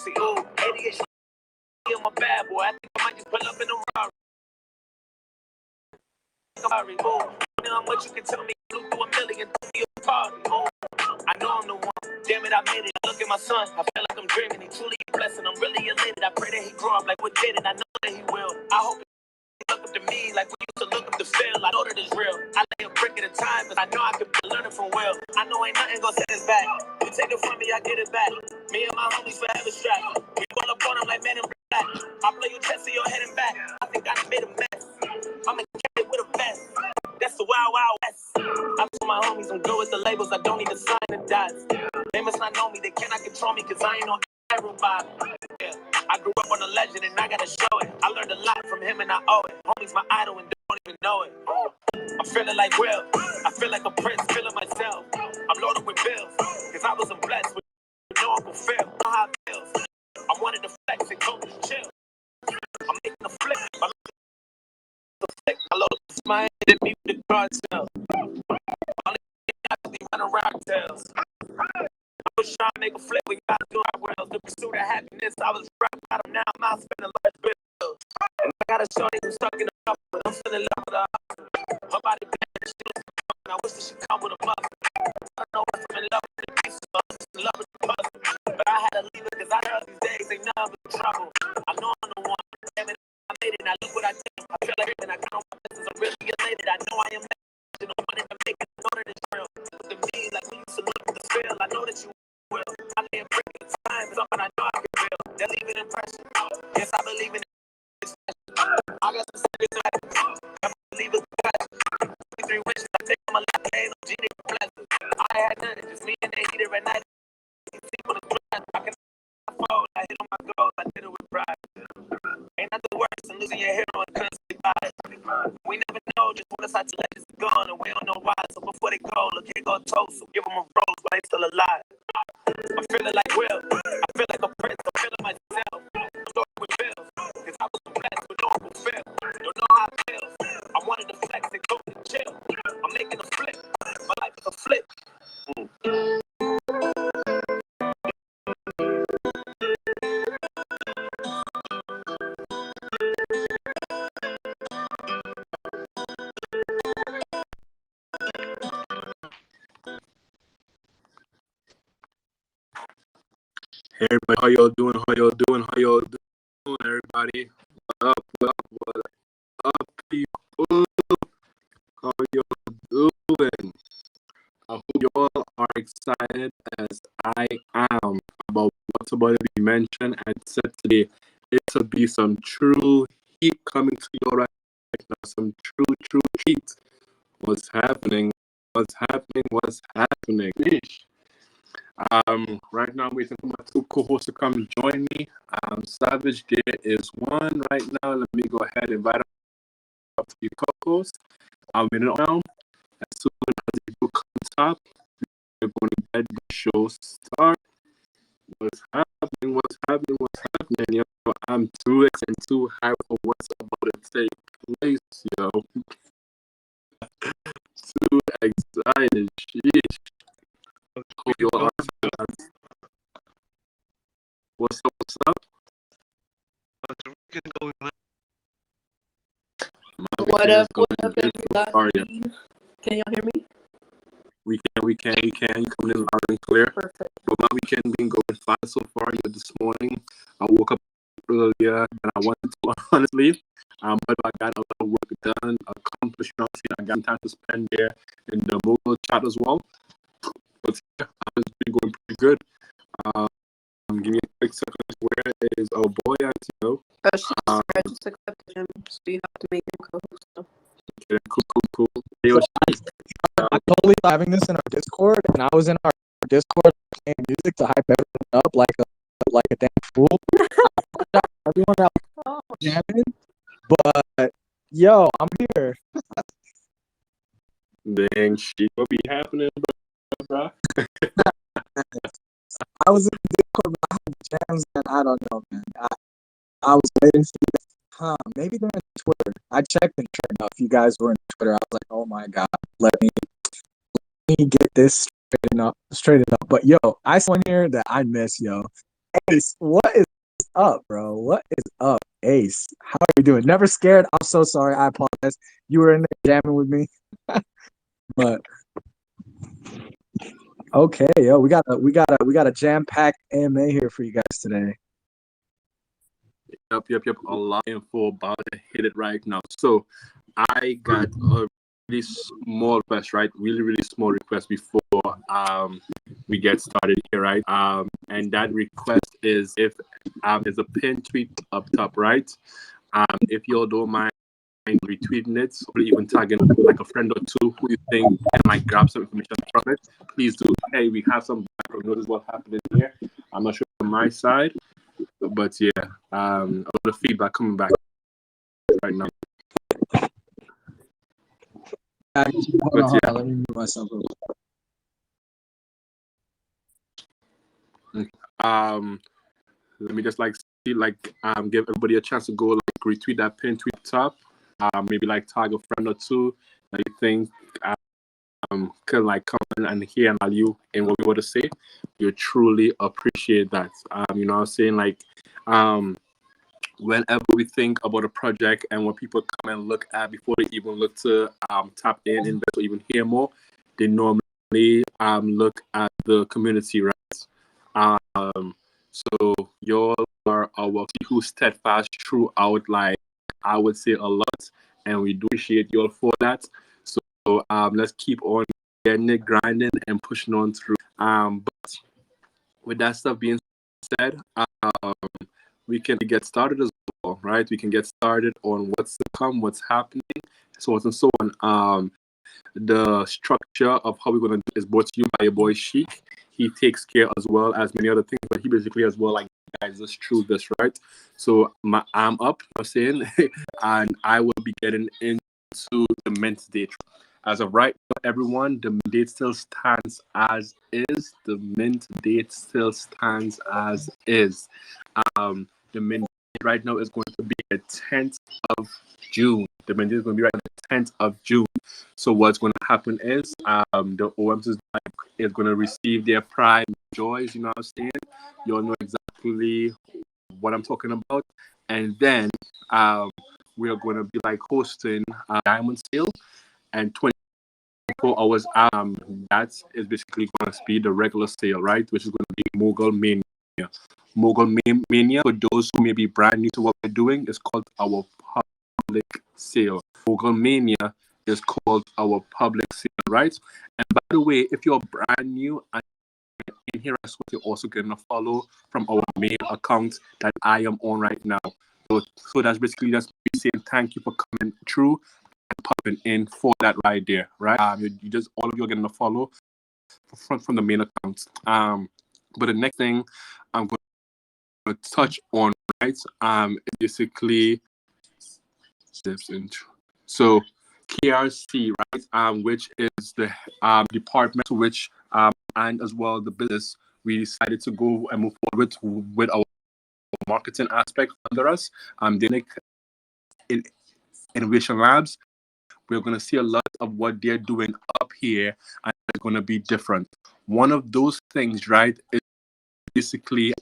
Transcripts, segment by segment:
sexy. Ooh, 88 I'm a bad boy. I think I might just pull up in a Rari. Ooh, how much you can tell me? Blew through a million, through a party. Ooh, I know I'm the one. Damn it, I made it. I look at my son. I feel like I'm dreaming. He truly a blessing. I'm really elated. I pray that he grow up like what did it. I know that he will. I hope he look up to me like we used to look up to Phil. I know that it's real. I lay a brick at a time, but I know I could be learning from Will. I know ain't nothing gonna set us back. You take it from me, I get it back. Me and my homies forever strapped. We pull up on them like men in black. I play your chest to your head and back. I think I made a mess. I'ma carry it with a vest. That's the wild, wild west. I told my homies I'm good with the labels. I don't need to sign the dots. They must not know me. They cannot control me because I ain't no robot. Yeah, I grew up on a legend and I gotta show it. I learned a lot from him and I owe it. Homie's my idol and don't even know it. I'm feeling like Will. I feel like a prince, feeling myself. I'm loaded with bills because I wasn't blessed with no Uncle Phil. I know how it feels. I wanted to flex and go chill. I'm making a flip. I load my head and meet with the guard cell. All they run around tails. I was trying to make a flip when y'all do our wells. The pursuit of happiness, I was right about them now. I'm out spending large bills. And I got a shorty who's stuck in the cup, but I'm still in love with her. Her body bad, she looks good, and I wish that she come with a muscle. I don't know if I'm in love with the pieces or I'm just in love with the puzzle. But I had to leave it because I know these days ain't none but trouble. I know I'm the one. Damn it, I made it, and I look what I did. I feel like and I count my blessings. I'm really elated. I know I am legend. I'm wanting to make it. I know that it's real. To me, like we used to look at the feel. I know that you will. I lay a brick at a time. Something I know I can feel. They'll leave an impression. Yes, I believe in it. I got some serious life. I believe it's a passion. 23 wishes. I take on my left hand. No genie for blessings. I had nothing. Just me and they eat it at night. I can fall. I hit on my goals. I did it with pride. Ain't nothing worse than losing your hero and couldn't say bye. We never know just when it's out to let this gone and we don't know why. So before they go, look, here go toast. So give them a rose while they still alive. I'm feeling like Will. I feel like a prince. I'm feeling myself. I'm talking with bills. Cause I was blessed with no Uncle Phil. Don't know how it feels. I wanted to flex and go and chill. I'm making a flip. My life is a flip. Hey everybody, how y'all doing? How y'all doing? How y'all doing, everybody? What up, people? How y'all doing? I hope y'all are excited as I am about what's about to be mentioned and said today. It'll be some true heat coming to you right now. Some true heat. What's happening? What's happening? Right now I'm waiting for my two co-hosts to come join me. Savage, there is one right now. Let me go ahead and invite up to your co-host. I'm in it now. As soon as they do come up, we're going to let the show start. What's happening? Yo, I'm too excited and too hyped for what's about to take place, yo. Too excited, sheesh. Hope you all are. What's up? What up, everybody? Can y'all hear me? We can. You coming in loud and clear. Perfect. But my weekend been going fine so far. This morning, I woke up earlier than I wanted to, honestly. But I got a lot of work done, accomplished. I got time to spend there in the Mogul chat as well. But yeah, it's been going pretty good. Give me a quick second. Where is our boy at, yo? I just accepted him, so you have to make him co-host. Okay, cool. Hey, I'm totally having this in our Discord, and I was in our Discord playing music to hype everyone up like a damn fool. Everyone else jamming, but yo, I'm here. Dang, shit, what be happening, bro? I was in the Discord, but I had jams, and I don't know, man. I was waiting for you guys. Maybe they're on Twitter. I checked, and sure enough, you guys were on Twitter. I was like, oh my god, let me get this straightened up. But yo, I saw one here that I miss, yo. Ace, what is up, bro? What is up, Ace? How are you doing? Never scared. I'm so sorry. I apologize. You were in there jamming with me, but okay, yo, we got a jam-packed AMA here for you guys today. Yep. A lot of info about to hit it right now. So I got a really small request, right? Really small request before we get started here, right? And that request is if there's a pin tweet up top, right? If you all don't mind retweeting it or even tagging like a friend or two who you think can like grab some information from it, please do. Hey, we have some background notice what happened here. I'm not sure on my side, but yeah, a lot of feedback coming back right now. Hold on, let me mute myself. Let me just give everybody a chance to go like retweet that pin tweet top. Maybe like tag a friend or two that you think can like come and hear and value in what we want to say. We truly appreciate that. You know what I'm saying? Like whenever we think about a project and when people come and look at before they even look to tap in, invest, or even hear more, they normally look at the community, right? So y'all are our who steadfast throughout, like I would say a lot, and we do appreciate y'all for that. So let's keep on getting it, grinding, and pushing on through. But with that stuff being said, we can get started as well, right? We can get started on what's to come, what's happening, so on and so on. The structure of how we're going to do is brought to you by your boy Sheik. He takes care as well as many other things, but he basically as well like guys us through this, right? So I'm up, I'm saying, and I will be getting into the mint date. As of right now, everyone, the mint date still stands as is. The mint date still stands as is. The mint date right now is going to be the 10th of June. The mint date is going to be right on the 10th of June. So what's going to happen is the OMs is going to receive their prime joys, you know what I'm saying? You'll know exactly what I'm talking about. And then we're going to be like hosting a diamond sale and 24 hours that is basically going to be the regular sale, right? Which is going to be Mogul Mania. Mogul Mania, for those who may be brand new to what we're doing, is called our public sale. Mogul Mania is called our public sale, right? And by the way, if you're brand new and in here, you're also going to follow from our main account that I am on right now. So that's basically just me saying thank you for coming through and popping in for that right there, right? You just all of you are going to follow from the main account. But the next thing I'm going to touch on, right? Basically steps into so KRC, right? Which is the department to which and as well the business we decided to go and move forward with our marketing aspect under us. The Innovation Labs. We're going to see a lot of what they're doing up here, and it's going to be different. One of those things, right, is basically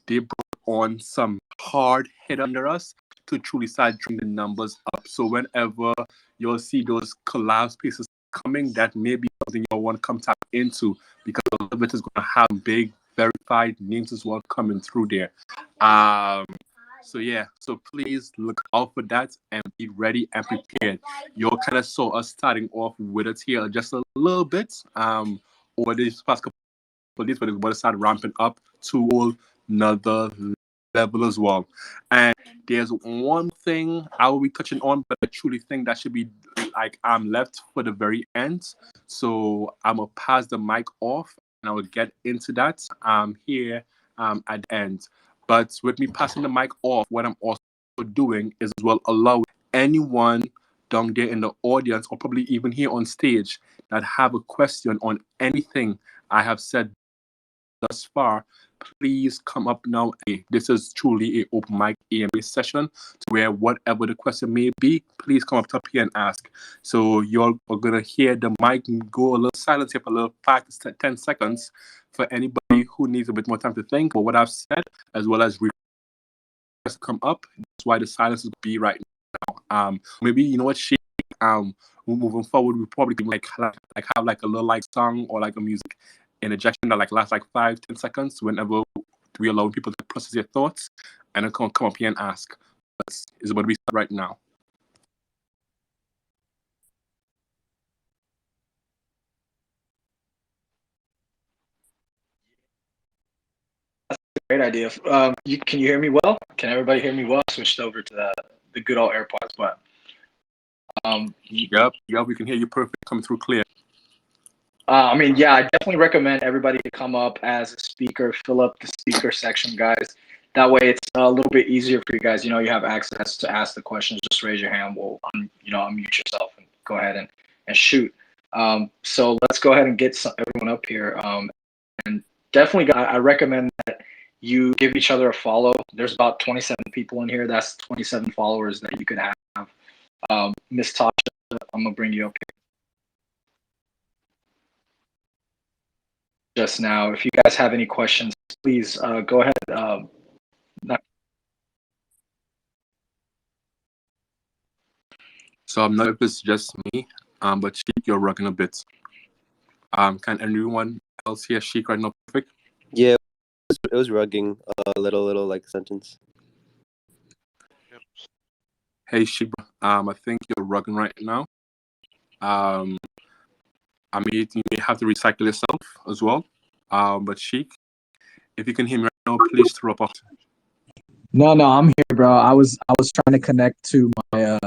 they brought on some hard hit under us to truly start drawing the numbers up. So whenever you'll see those collab spaces coming, that may be something you'll want to come tap into, because a lot of it is going to have big verified names as well coming through there. So yeah, so please look out for that and be ready and prepared. You all kind of saw us starting off with it here just a little bit over these past couple of days, but it's going to start ramping up to another level as well. And there's one thing I will be touching on, but I truly think that should be like left for the very end. So I'm gonna pass the mic off and I will get into that here at the end. But with me passing the mic off, what I'm also doing is as well allowing anyone down there in the audience or probably even here on stage that have a question on anything I have said thus far, please come up now. This is truly a open mic AMA session to where whatever the question may be, please come up top here and ask. So you're gonna hear the mic go a little silent here for a little 5 to 10 seconds for anybody who needs a bit more time to think. But what I've said, as well as requests come up, that's why the silence will be right now. Maybe you know what, she moving forward, we probably can have like a little like song or like a music interjection that like lasts like 5-10 seconds whenever we allow people to process their thoughts and then come up here and ask. Is about to be right now. Great idea. Can you hear me well? Can everybody hear me well? I switched over to the good old AirPods, but Yep, we can hear you perfect, coming through clear. I mean, yeah, I definitely recommend everybody to come up as a speaker, fill up the speaker section, guys. That way, it's a little bit easier for you guys. You know, you have access to ask the questions. Just raise your hand. We'll, unmute yourself and go ahead and shoot. So let's go ahead and get everyone up here. And definitely, I recommend that you give each other a follow. There's about 27 people in here. That's 27 followers that you could have. Miss Tasha, I'm gonna bring you up here just now. If you guys have any questions, please go ahead. So I'm not if it's just me, but Sheik, you're rocking a bit. Can anyone else hear Sheik right now? Perfect. Yeah, it was rugging a little like sentence. Hey Sheik, I think you're rocking right now. I mean, you may have to recycle yourself as well. But Sheik, if you can hear me right now, please throw up. No, I'm here, bro. I was trying to connect to my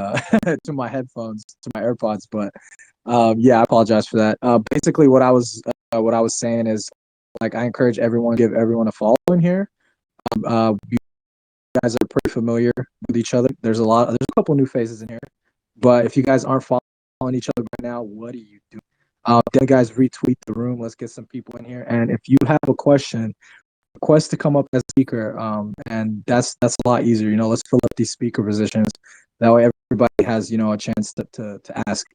to my headphones, to my AirPods, but yeah, I apologize for that. Basically, what I was saying is, like, I encourage everyone, give everyone a follow in here. You guys are pretty familiar with each other. There's a couple new faces in here, but if you guys aren't following each other right now, what do you do? Then guys, retweet the room. Let's get some people in here. And if you have a question, request to come up as speaker, and that's a lot easier. Let's fill up these speaker positions. That way, everybody has a chance to ask.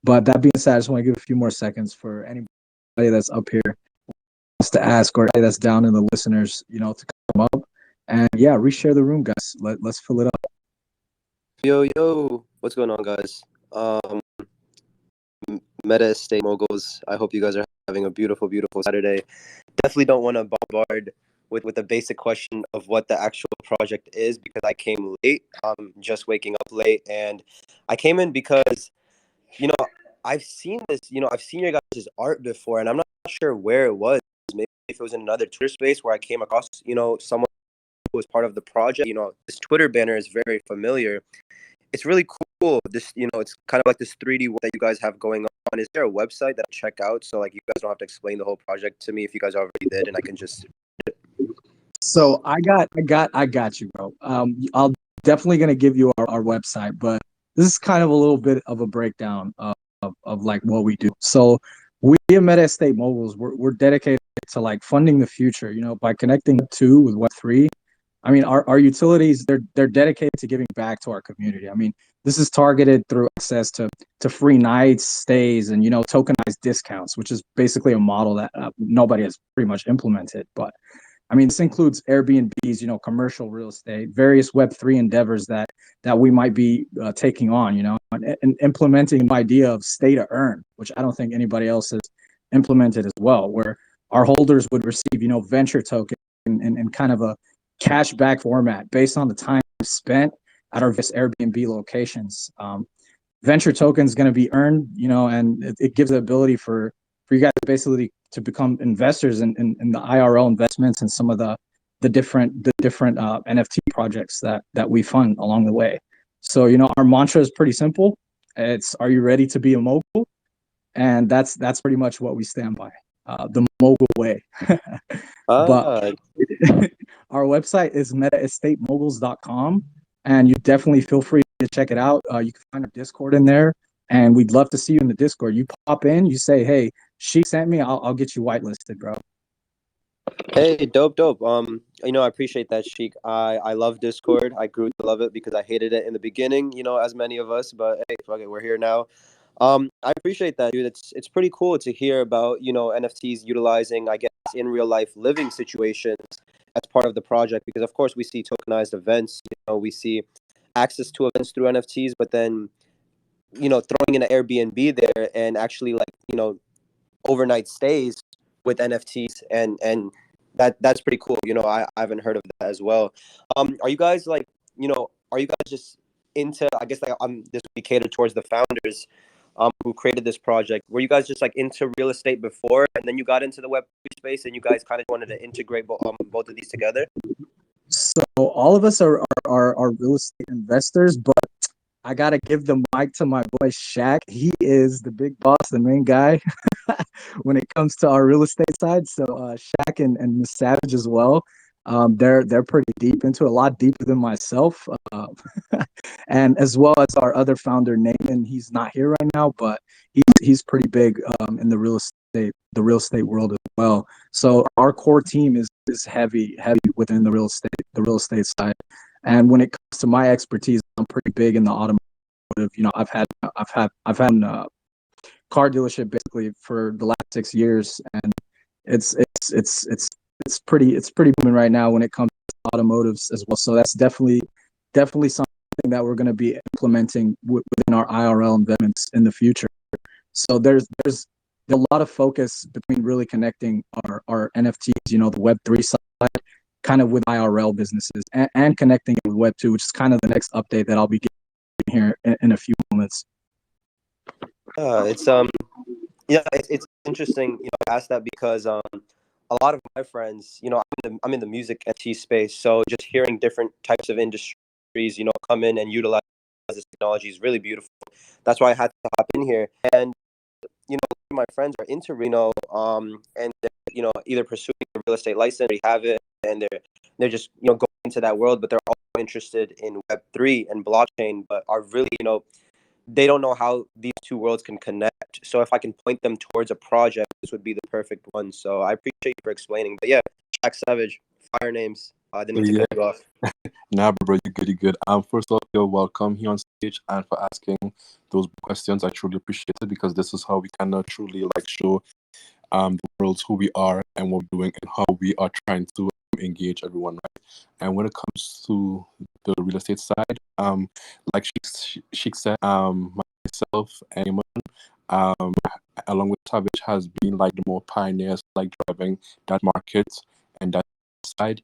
But that being said, I just want to give a few more seconds for anybody that's up here wants to ask, or anybody that's down in the listeners, to come up. And yeah, reshare the room, guys. Let's fill it up. Yo, what's going on, guys? Meta Estate Moguls. I hope you guys are having a beautiful Saturday. Definitely don't want to bombard with a basic question of what the actual project is, because I came late. I'm just waking up late, and I came in because, I've seen this, I've seen your guys' art before, and I'm not sure where it was. Maybe if it was in another Twitter space where I came across, someone who was part of the project. This Twitter banner is very familiar. It's really cool. This, it's kind of like this 3D work that you guys have going on. Is there a website that I check out, so like you guys don't have to explain the whole project to me if you guys already did, and I can just? So I got you, bro. I'll definitely gonna give you our website, but this is kind of a little bit of a breakdown of like what we do. So we at Meta Estate Moguls, we're dedicated to like funding the future, by connecting to with Web3. I mean, our utilities, they're dedicated to giving back to our community. I mean, this is targeted through access to free nights, stays, and tokenized discounts, which is basically a model that nobody has pretty much implemented. But I mean, this includes Airbnbs, commercial real estate, various Web3 endeavors that we might be taking on, and implementing the idea of stay to earn, which I don't think anybody else has implemented as well, where our holders would receive, venture token in kind of a cashback format based on the time spent at our Airbnb locations. Venture token is going to be earned, and it gives the ability for you guys basically to become investors in the IRL investments and some of the different NFT projects that we fund along the way. So, our mantra is pretty simple. It's, are you ready to be a mogul? And that's pretty much what we stand by. The mogul way. But our website is metaestatemoguls.com, and you definitely feel free to check it out. You can find our Discord in there, and we'd love to see you in the Discord. You pop in, you say, hey, she sent me, I'll get you whitelisted, bro. Hey, dope. I appreciate that, Sheik. I love Discord. I grew to love it because I hated it in the beginning, as many of us, but hey, fuck it, we're here now. I appreciate that, dude. It's pretty cool to hear about, NFTs utilizing, I guess, in real life living situations as part of the project, because of course we see tokenized events, we see access to events through NFTs, but then, throwing in an Airbnb there and actually, like, overnight stays with NFTs, and that's pretty cool. I haven't heard of that as well. Are you guys like, are you guys just into, I guess, like, this would be catered towards the founders who created this project. Were you guys just like into real estate before, and then you got into the Web3 space, and you guys kind of wanted to integrate both of these together? So all of us are real estate investors, but I gotta give the mic to my boy Shaq. He is the big boss, the main guy when it comes to our real estate side. So Shaq and Miss Savage as well. They're pretty deep into it, a lot deeper than myself, and as well as our other founder Nathan. He's not here right now, but he's pretty big in the real estate world as well. So our core team is heavy within the real estate side. And when it comes to my expertise, I'm pretty big in the automotive. I've had car dealership basically for the last 6 years, and it's it's it's it's pretty booming right now when it comes to automotives as well. So that's definitely something that we're going to be implementing within our IRL investments in the future. So there's a lot of focus between really connecting our NFTs, the Web3 side, kind of with IRL businesses, and connecting it with Web2, which is kind of the next update that I'll be giving here in a few moments. It's it's interesting, I asked that because a lot of my friends, I'm in the music NFT space, so just hearing different types of industries, come in and utilize this technology is really beautiful. That's why I had to hop in here. And my friends are into Reno, and they're, either pursuing a real estate license, they have it, and they're just, going into that world, but they're also interested in Web3 and blockchain, but are really, they don't know how these two worlds can connect. So if I can point them towards a project, this would be the perfect one. So I appreciate you for explaining. But yeah, Jack Savage, fire names. I didn't mean to cut you off. Nah, bro, you're good. First off, you're welcome here on stage, and for asking those questions. I truly appreciate it, because this is how we kind of truly like show the world who we are and what we're doing, and how we are trying to engage everyone, right? And when it comes to the real estate side, like she said, myself and Iman, um, along with Savage, has been like the more pioneers, like driving that market and that side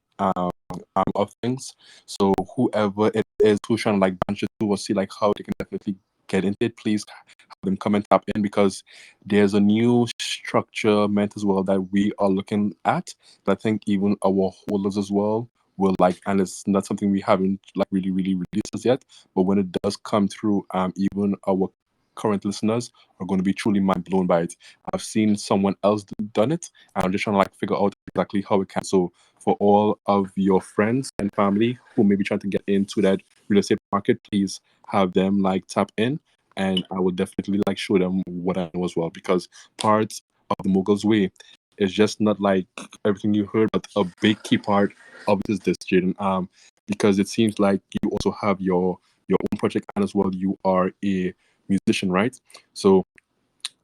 of things. So whoever it is who's trying to like branch it to or see like how they can definitely get into it, please have them come and tap in, because there's a new structure meant as well that we are looking at. But I think even our holders as well will like, and it's not something we haven't like really released as yet. But when it does come through, even our current listeners are going to be truly mind blown by it. I've seen someone else done it, and I'm just trying to like figure out exactly how it can. So for all of your friends and family who may be trying to get into that real estate market, please have them like tap in, and I will definitely like show them what I know as well, because part of the Moguls way is just not like everything you heard, but a big key part of it is this, Jaden. Because it seems like you also have your own project, and as well you are a musician, right? So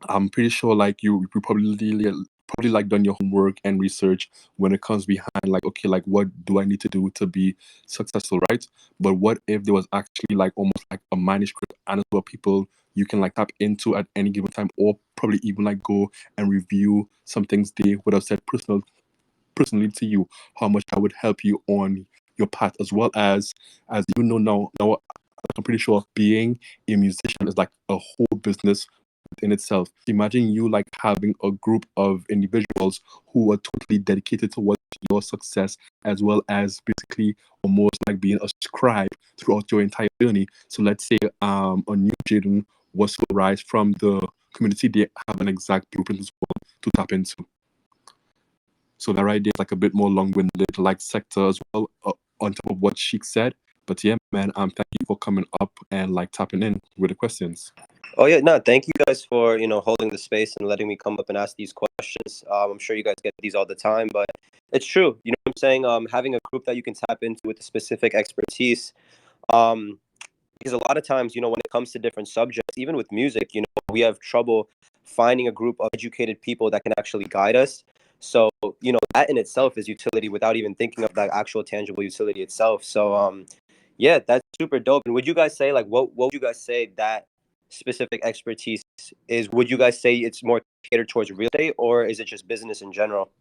I'm pretty sure like you probably like done your homework and research when it comes behind like, okay, like what do I need to do to be successful, right? But what if there was actually like almost like a manuscript, and as well people you can like tap into at any given time, or probably even like go and review some things they would have said personally to you, how much that would help you on your path, as you know now I'm pretty sure being a musician is like a whole business in itself. Imagine you like having a group of individuals who are totally dedicated towards your success, as well as basically almost like being a scribe throughout your entire journey. So let's say a new Jaden was to rise from the community, they have an exact blueprint as well to tap into. So that right there is like a bit more long-winded like sector as well, on top of what Sheik said. But yeah, man, thank you for coming up and like tapping in with the questions. Oh yeah, no, thank you guys for holding the space and letting me come up and ask these questions. I'm sure you guys get these all the time, but it's true. You know what I'm saying? Having a group that you can tap into with a specific expertise, because a lot of times, when it comes to different subjects, even with music, we have trouble finding a group of educated people that can actually guide us. So, you know, that in itself is utility without even thinking of that actual tangible utility itself. So, yeah, that's super dope. And would you guys say, like, what would you guys say that specific expertise is? Would you guys say it's more catered towards real estate, or is it just business in general?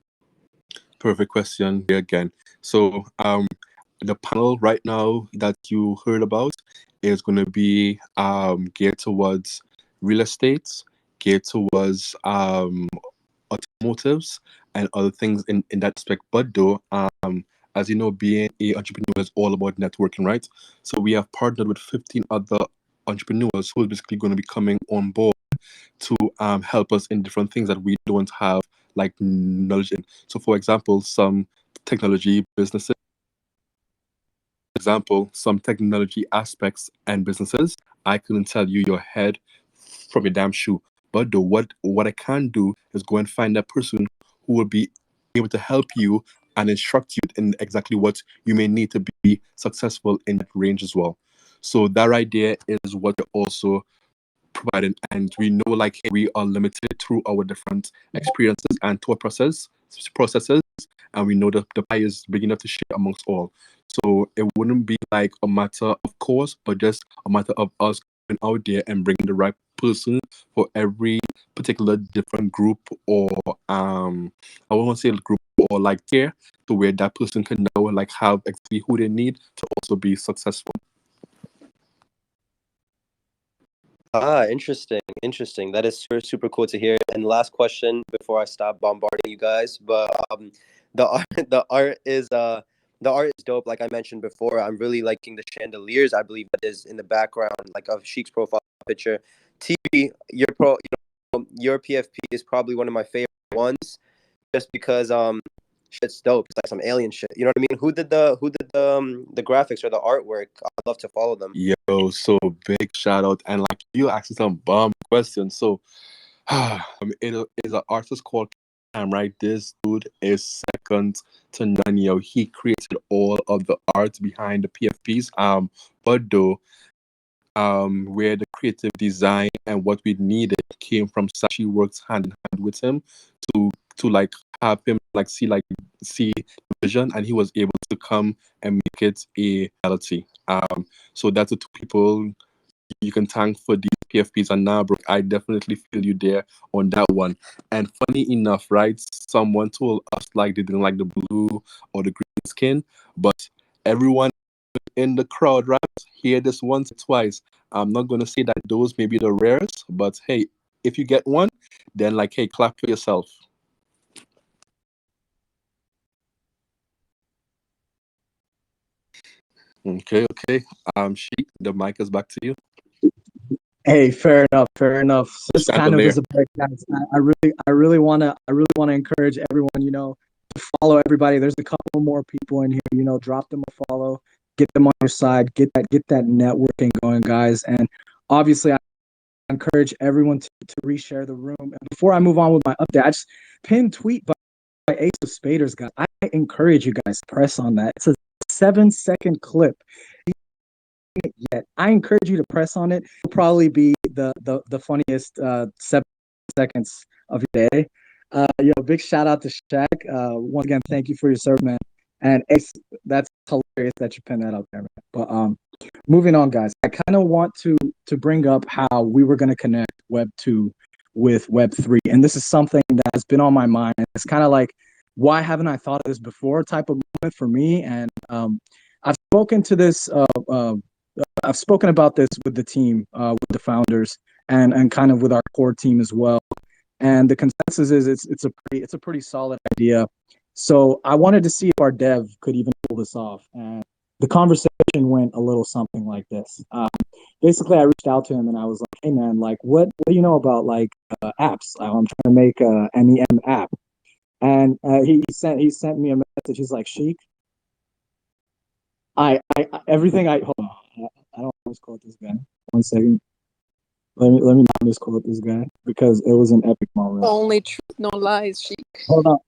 Perfect question here again. So, the panel right now that you heard about is going to be geared towards real estate, geared towards automotives and other things in that aspect. But though, as you know, being a entrepreneur is all about networking, right? So we have partnered with 15 other entrepreneurs who are basically going to be coming on board to help us in different things that we don't have like knowledge in. So, for example, some technology businesses, some technology aspects and businesses, I couldn't tell you your head from your damn shoe. But though, what I can do is go and find that person who will be able to help you and instruct you in exactly what you may need to be successful in that range as well. So that idea is what we're also providing, and we know like hey, we are limited through our different experiences and thought processes, and we know that the pie is big enough to share amongst all. So it wouldn't be like a matter of course, but just a matter of us going out there and bringing the right person for every particular different group, or I won't say group or like care, to where that person can know like have exactly who they need to also be successful. Ah, interesting, interesting. That is super, super cool to hear. And last question before I stop bombarding you guys, but the art, the art is dope. Like I mentioned before, I'm really liking the chandeliers. I believe that is in the background, like of Sheik's profile picture. TV, your PFP is probably one of my favorite ones, just because shit's dope. It's like some alien shit. You know what I mean? Who did the graphics or the artwork? I'd love to follow them. Yo, so big shout out, and like you asking some bomb questions. So it is an artist called Cam, right? This dude is second to none. Yo, he created all of the art behind the PFPs. But though, where the creative design and what we needed came from, Sachi worked hand in hand with him to like have him like see the vision, and he was able to come and make it a reality. So that's the two people you can thank for these PFPs. And now, bro, I definitely feel you there on that one. And funny enough, right? Someone told us like they didn't like the blue or the green skin, but everyone in the crowd, right? Hear this once or twice. I'm not gonna say that those may be the rarest, but hey, if you get one, then like hey, clap for yourself. Okay, okay. Sheik, the mic is back to you. Hey, fair enough, fair enough. Just kind of Chandelier. as a break, guys, I really wanna encourage everyone, to follow everybody. There's a couple more people in here, drop them a follow, get them on your side, get that networking going, guys. And obviously, I encourage everyone to reshare the room. And before I move on with my update, I just pinned tweet by Ace of Spaders, guys. I encourage you guys to press on that. It's a 7-second clip. Yet I encourage you to press on it. It'll probably be the funniest 7 seconds of your day. Big shout out to Shaq. Once again, thank you for your service, man. And Ace, that's hilarious that you pinned that up there, man. But moving on, guys. I kind of want to bring up how we were going to connect Web 2 with Web 3, and this is something that has been on my mind. It's kind of like, why haven't I thought of this before? Type of moment for me, and I've spoken to this. I've spoken about this with the team, with the founders, and kind of with our core team as well. And the consensus is it's a pretty solid idea. So I wanted to see if our dev could even pull this off. And the conversation went a little something like this. Basically, I reached out to him and I was like, "Hey man, like what do you know about like apps? I'm trying to make a MEM app." And he sent me a message. He's like, "Sheik, everything I hold on. I don't misquote this guy. 1 second. Let me not misquote this guy because it was an epic moment. Only truth, no lies, Sheik. Hold on.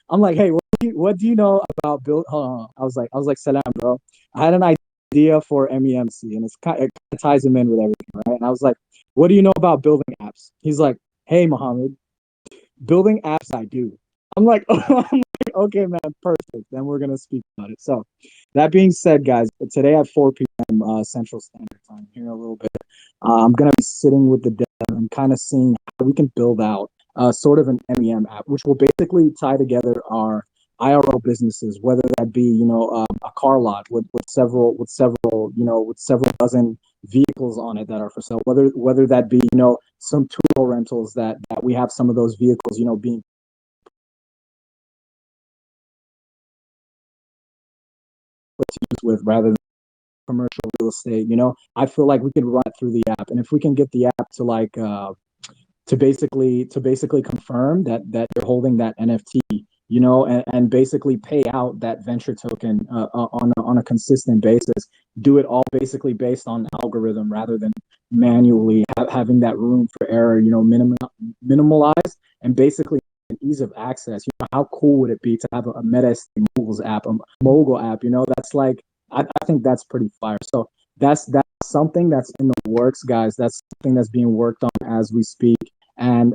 I'm like, hey, what do you know about build? Hold on. I was like, salam, bro. I had an idea for MEMC, and it kind of ties him in with everything, right? And I was like, what do you know about building apps? He's like, hey, Mohammed, building apps I do. I'm like, oh, I'm like, okay, man, perfect. Then we're gonna speak about it. So, that being said, guys, today at 4 p.m. Central Standard Time, here in a little bit, I'm gonna be sitting with the dev and kind of seeing how we can build out sort of an MEM app, which will basically tie together our IRL businesses, whether that be a car lot with several dozen vehicles on it that are for sale, whether that be some tool rentals that we have some of those vehicles being used with rather than commercial real estate. I feel like we could run it through the app, and if we can get the app to basically confirm that you're holding that NFT, and basically pay out that venture token on a consistent basis. Do it all basically based on algorithm rather than manually having that room for error, minimalized, and basically an ease of access. How cool would it be to have a Meta Moguls app, a Mogul app? That's like I think that's pretty fire. So that's something that's in the works, guys. That's something that's being worked on as we speak. And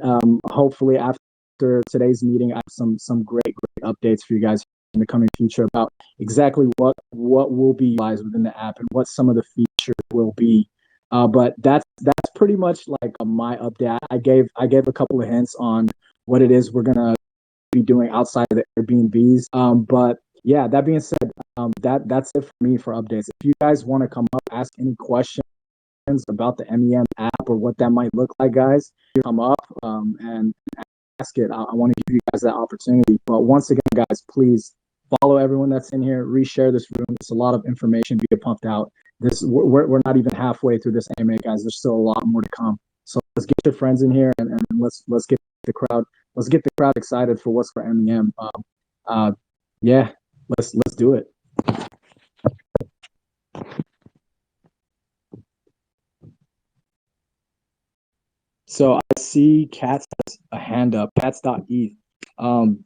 hopefully after today's meeting, I have some great updates for you guys in the coming future about exactly what will be utilized within the app and what some of the features will be. But that's pretty much like my update. I gave a couple of hints on what it is we're gonna be doing outside of the Airbnbs. But yeah, that being said, that's it for me for updates. If you guys want to come up, ask any questions about the MEM app or what that might look like, guys, come up and ask it. I want to give you guys that opportunity. But once again, guys, please follow everyone that's in here. Reshare this room. It's a lot of information being pumped out. We're not even halfway through this AMA, guys. There's still a lot more to come. So let's get your friends in here and let's get the crowd excited for what's for MEM. Yeah, let's do it. So I see Cats has a hand up, cats.eth.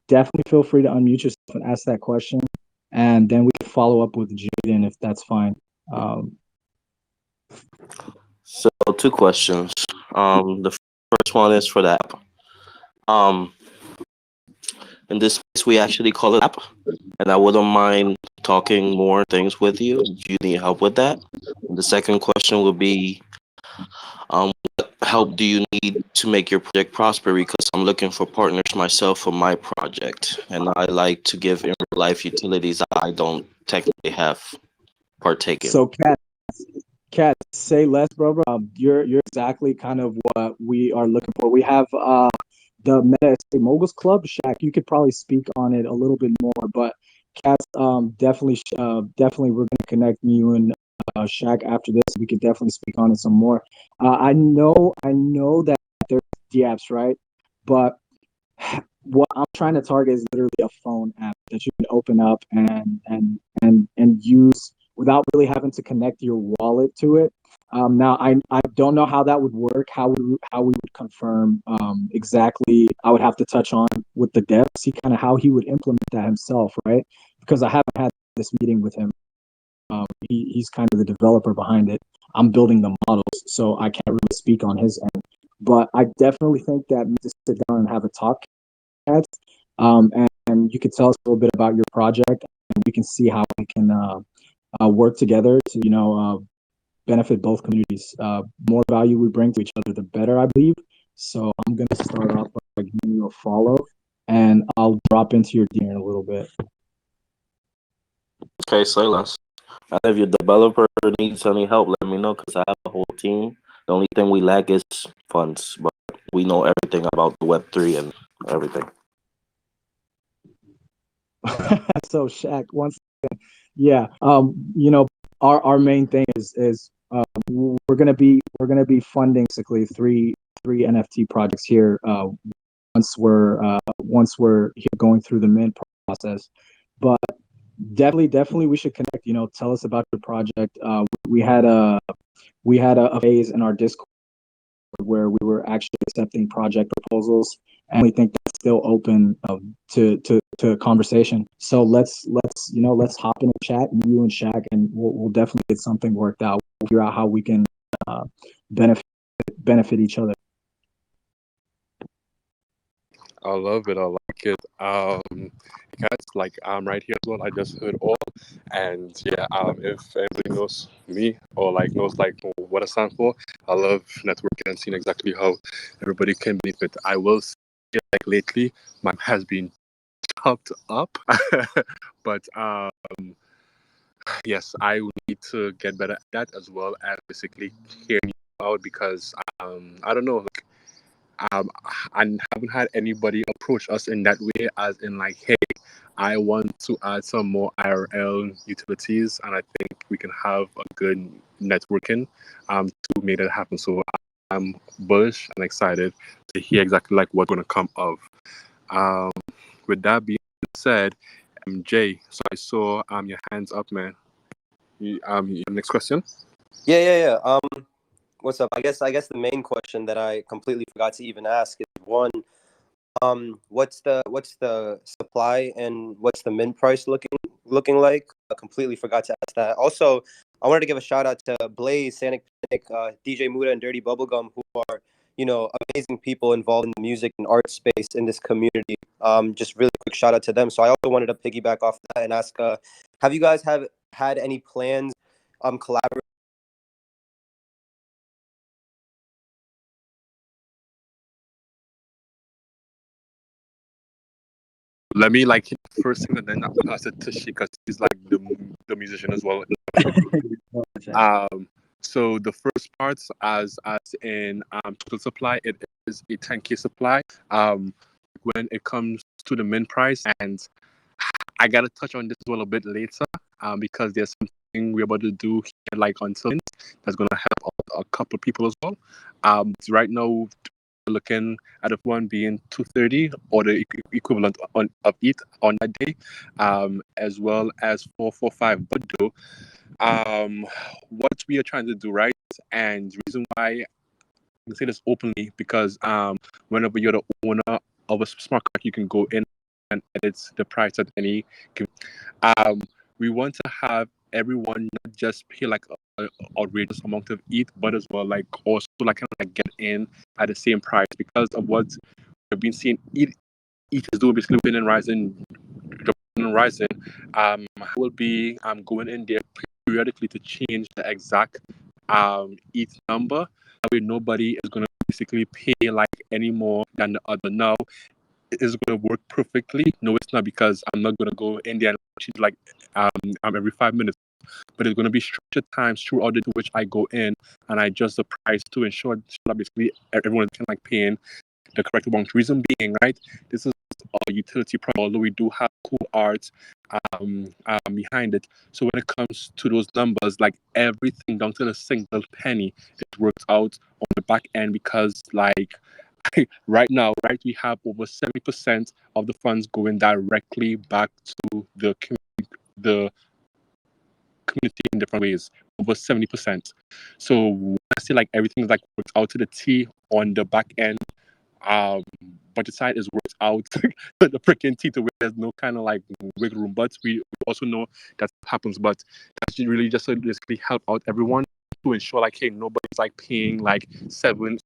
Definitely feel free to unmute yourself and ask that question. And then we can follow up with Jaden if that's fine. So two questions. The first one is for the app. In this case, we actually call it app, and I wouldn't mind talking more things with you. Do you need help with that? And the second question would be, what help do you need to make your project prosper? Because I'm looking for partners myself for my project, and I like to give in real life utilities I don't technically have partaken. So Cat, say less, bro. You're exactly kind of what we are looking for. We have the Meta Moguls Club. Shaq, you could probably speak on it a little bit more, but Cats, definitely we're gonna connect you and Shaq after this. We could definitely speak on it some more. I know that there's DApps, right? But what I'm trying to target is literally a phone app that you can open up and use without really having to connect your wallet to it. Now I don't know how that would work. How we would confirm exactly. I would have to touch on with the dev, see kind of how he would implement that himself, right? Because I haven't had this meeting with him. He's kind of the developer behind it. I'm building the models, so I can't really speak on his end. But I definitely think that we need to sit down and have a talk, and you could tell us a little bit about your project, and we can see how we can work together to benefit both communities. More value we bring to each other, the better, I believe. So I'm gonna start off by giving you a follow, and I'll drop into your DM in a little bit. Okay, say less. And if your developer needs any help, let me know because I have a whole team. The only thing we lack is funds, but we know everything about the Web3 and everything. So Shaq, once again, yeah, our main thing is we're gonna be funding basically three NFT projects here once we're here going through the mint process. But definitely we should connect. Tell us about your project. We had a phase in our Discord where we were actually accepting project proposals, and we think that's still open to conversation. So let's hop in a chat, you and Shaq, and we'll definitely get something worked out. We'll figure out how we can benefit benefit each other. I love it. I like it. Guys, like I'm right here as well. I just heard all, and yeah. If anybody knows me or like knows like what I stand for, I love networking and seeing exactly how everybody can benefit. I will say like lately, my has been chopped up, but yes, I need to get better at that as well as basically hearing you out because I don't know. Um, I haven't had anybody approach us in that way, as in like, hey, I want to add some more IRL utilities, and I think we can have a good networking to make that happen. So I'm bullish and excited to hear exactly like what's going to come of. Um, with that being said, Jay, so I saw your hands up, man. Your next question. Yeah. What's up? I guess the main question that I completely forgot to even ask is one, what's the supply and what's the mint price looking like? I completely forgot to ask that. Also, I wanted to give a shout out to Blaze, Sanic Panic, DJ Muda, and Dirty Bubblegum, who are amazing people involved in the music and art space in this community. Just really quick shout out to them. So I also wanted to piggyback off that and ask, have you guys have had any plans collaborating? Let me like hit the first thing and then I'll pass it to she because she's like the musician as well. So the first parts as in total supply, it is a 10K supply. When it comes to the min price, and I gotta touch on this a little bit later, because there's something we're about to do here, like until that's gonna help out a couple of people as well. Right now we're looking at the one being 230 or the equivalent of it on that day, as well as 445. But though, what we are trying to do, right, and the reason why I can say this openly because whenever you're the owner of a smart card, you can go in and edit the price at any um, we want to have everyone not just pay like a outrageous amount of ETH, but as well like also like kind of like get in at the same price because of what we've been seeing. ETH is doing basically winning and rising, and rising. I will be going in there periodically to change the exact ETH number. That way nobody is gonna basically pay like any more than the other. Now is going to work perfectly. No, it's not because I'm not going to go in there and change like every 5 minutes. But it's going to be structured times throughout the day which I go in and I adjust the price to ensure that basically everyone is kind of like paying the correct amount. Reason being, right? This is a utility product, although we do have cool art behind it. So when it comes to those numbers, like everything down to the single penny, it works out on the back end because like right now, right, we have over 70% of the funds going directly back to the community in different ways. Over 70%. So when I say like everything is like worked out to the T on the back end, um, budget side is worked out to the freaking T to where there's no kind of like wiggle room. But we also know that happens. But that's really just to basically help out everyone to ensure like, hey, nobody's like paying like $700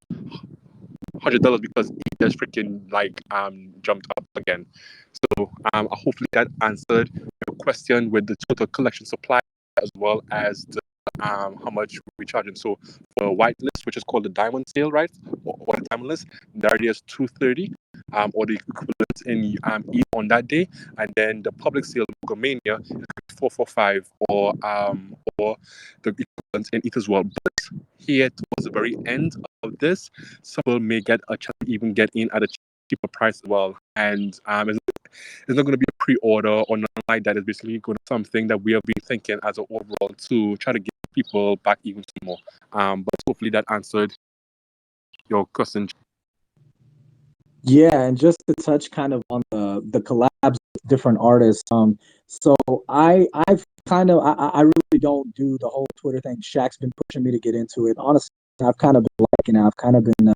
because he just freaking like jumped up again. So hopefully that answered your question with the total collection supply as well as the how much we're charging. So for a white list, which is called the diamond sale, right? Or the diamond list, there is 230, or the equivalent in on that day, and then the public sale Mania is 445 or the equivalent in it as well. But here towards the very end of this, some people may get a chance to even get in at a cheaper price as well. And it's not going to be a pre-order or nothing like that. It's basically going to be something that we have been thinking as an overall to try to get people back even more. But hopefully that answered your question. Yeah, and just to touch kind of on the collabs with different artists. So I've kind of I really don't do the whole Twitter thing. Shaq's been pushing me to get into it. Honestly, I've kind of been liking it. I've kind of been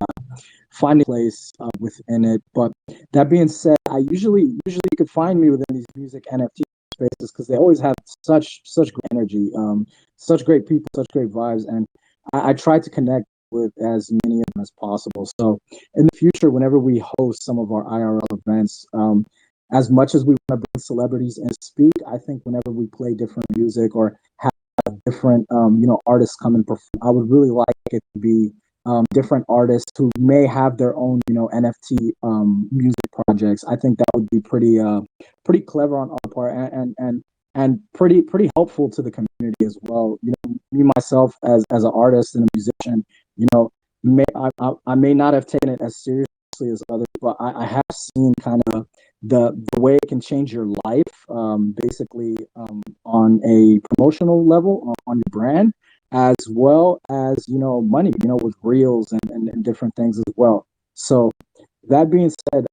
finding a place within it. But that being said, I usually you could find me within these music NFT spaces because they always have such great energy, such great people, such great vibes, and I try to connect with as many of them as possible. So in the future, whenever we host some of our IRL events, as much as we want to bring celebrities and speak, I think whenever we play different music or have different artists come and perform, I would really like it to be different artists who may have their own NFT music projects. I think that would be pretty clever on our part, and pretty helpful to the community as well. Me myself as an artist and a musician, I may not have taken it as seriously as others, but I have seen kind of the way it can change your life, basically, on a promotional level on your brand, as well as money, with reels and different things as well. So that being said,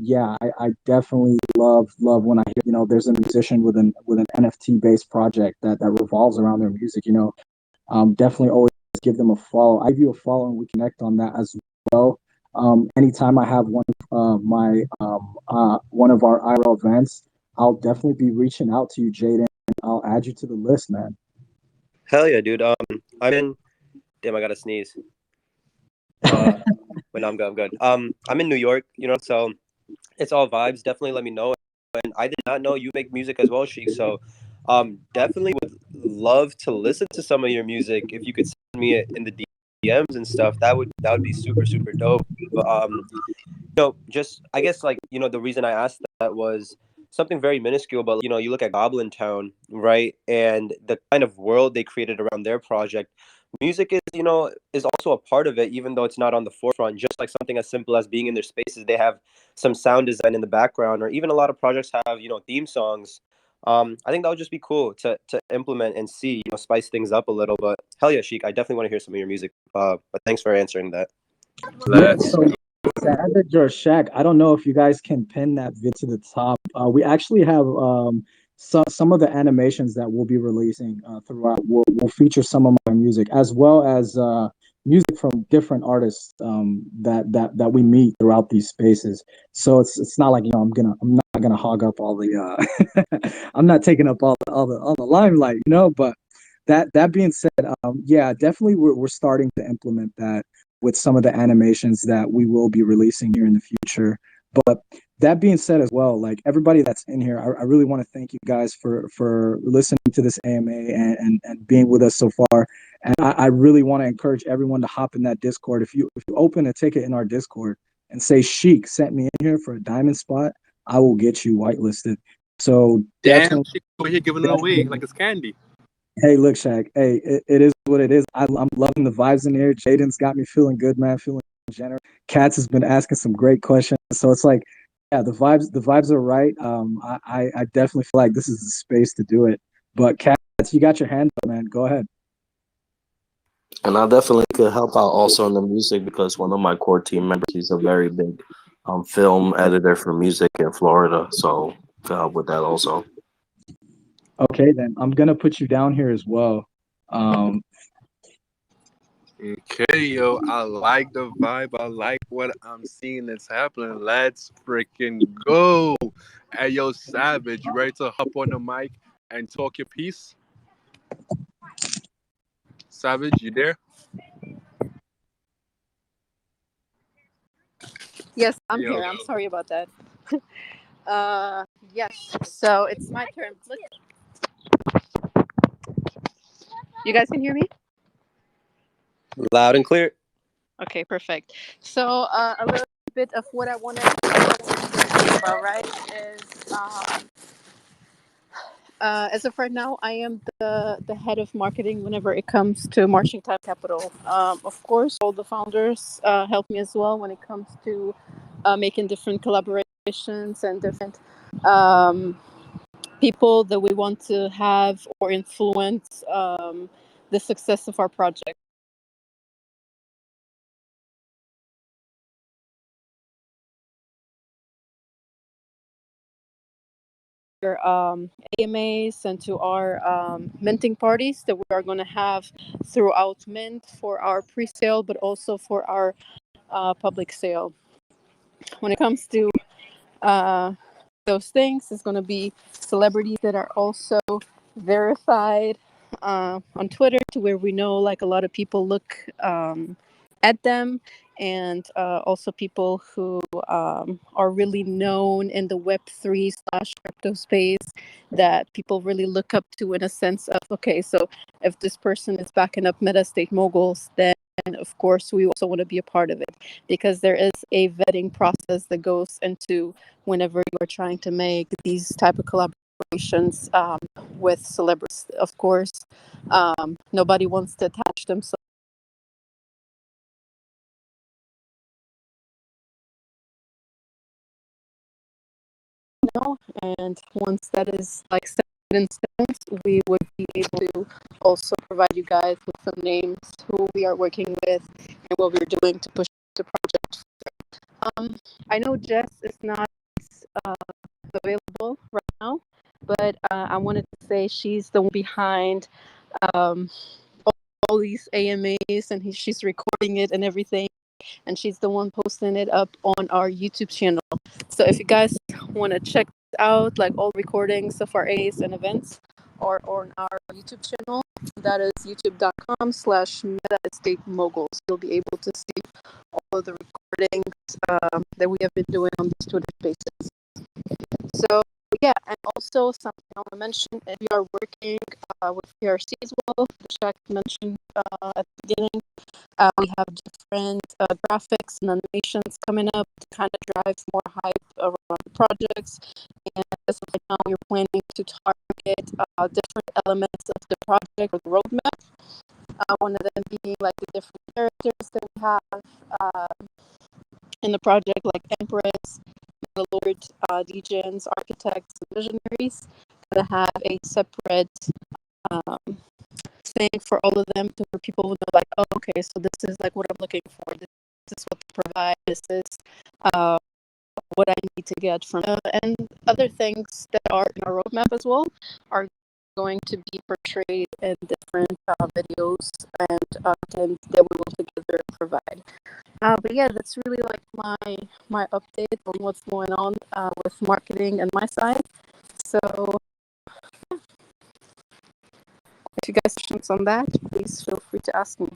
yeah, I definitely love when I hear there's a musician with an NFT based project that revolves around their music. Definitely always give them a follow. I give you a follow and we connect on that as well. Anytime I have one of our IRL events, I'll definitely be reaching out to you, Jaden. I'll add you to the list, man. Hell yeah, dude. I'm in. Damn, I gotta sneeze. But no, I'm good. I'm good. I'm in New York, so it's all vibes. Definitely let me know. And I did not know you make music as well, Sheik. So, definitely would love to listen to some of your music. If you could send me it in the DMs and stuff, that would be super super dope. But just I guess like the reason I asked that was something very minuscule, but you look at Goblin Town, right, and the kind of world they created around their project. Music is also a part of it, even though it's not on the forefront. Just like something as simple as being in their spaces, they have some sound design in the background, or even a lot of projects have theme songs. I think that would just be cool to implement and see spice things up a little. But hell yeah, Sheik, I definitely want to hear some of your music. But thanks for answering that. Yeah, Let's so Savage or Shaq, I don't know if you guys can pin that vid to the top. We actually have some of the animations that we'll be releasing throughout. Will feature some of my music as well as music from different artists that we meet throughout these spaces. So it's not like I'm not gonna hog up all the I'm not taking up all the limelight, But that being said, yeah, definitely we're starting to implement that with some of the animations that we will be releasing here in the future. But that being said as well, like everybody that's in here, I really want to thank you guys for listening to this AMA and being with us so far. And I really want to encourage everyone to hop in that Discord. If you open a ticket in our Discord and say Sheik sent me in here for a diamond spot, I will get you whitelisted. So damn definitely, shit over here giving it away like it's candy. hey, look, Shaq. Hey, it is what it is. I'm loving the vibes in here. Jaden's got me feeling good, man. Feeling generous. Katz has been asking some great questions. So it's like, yeah, the vibes are right. I definitely feel like this is the space to do it. But Katz, you got your hand up, man. Go ahead. And I definitely could help out also in the music because one of my core team members, he's a very big film editor for music in Florida. So could help with that also. Okay, then I'm gonna put you down here as well. Um, Okay, yo, I like the vibe. I like what I'm seeing that's happening. Let's freaking go. Hey, yo, Savage, you ready to hop on the mic and talk your piece? Savage, you there? Yes, I'm Yo, here. I'm sorry about that. Yes. So it's my turn. Look, you guys can hear me? Loud and clear. Okay, perfect. So a little bit of what I want to talk about, right? Is as of right now, I am the head of marketing whenever it comes to Marching Time Capital. Of course, all the founders help me as well when it comes to making different collaborations and different um, people that we want to have or influence the success of our project. AMAs and to our minting parties that we are going to have throughout Mint for our pre-sale, but also for our public sale. When it comes to uh, those things, it's going to be celebrities that are also verified on Twitter to where we know like a lot of people look at them, and also people who are really known in the Web3 slash crypto space that people really look up to in a sense of, okay, so if this person is backing up Metastate Moguls, then of course we also want to be a part of it, because there is a vetting process that goes into whenever you are trying to make these type of collaborations with celebrities. Of course, nobody wants to attach themselves. And once that is like set in stones, we would be able to also provide you guys with some names who we are working with and what we're doing to push the project. I know Jess is not uh, available right now, but I wanted to say she's the one behind um, all these AMAs, and she's recording it and everything, and she's the one posting it up on our YouTube channel. So if you guys want to check out like all recordings of our A's and events, or on our YouTube channel, that is youtube.com/metaestatemoguls. You'll be able to see all of the recordings that we have been doing on these Twitter spaces. So yeah, and also something I want to mention, if you are working with PRC as well, which I mentioned at the beginning, we have different graphics and animations coming up to kind of drive more hype around the projects. And as of right now, we're planning to target different elements of the project or the roadmap. One of them being like the different characters that we have in the project, like Empress, Lord, Degens, Architects, and Visionaries, to have a separate um, thing for all of them, to where people will know, like, oh, okay, so this is like what I'm looking for. This is what to provide. This is uh, what I need to get from and other things that are in our roadmap as well are going to be portrayed in different videos and content that we will together provide. But yeah, that's really like my update on what's going on with marketing and my side. So if you guys have questions on that, please feel free to ask me.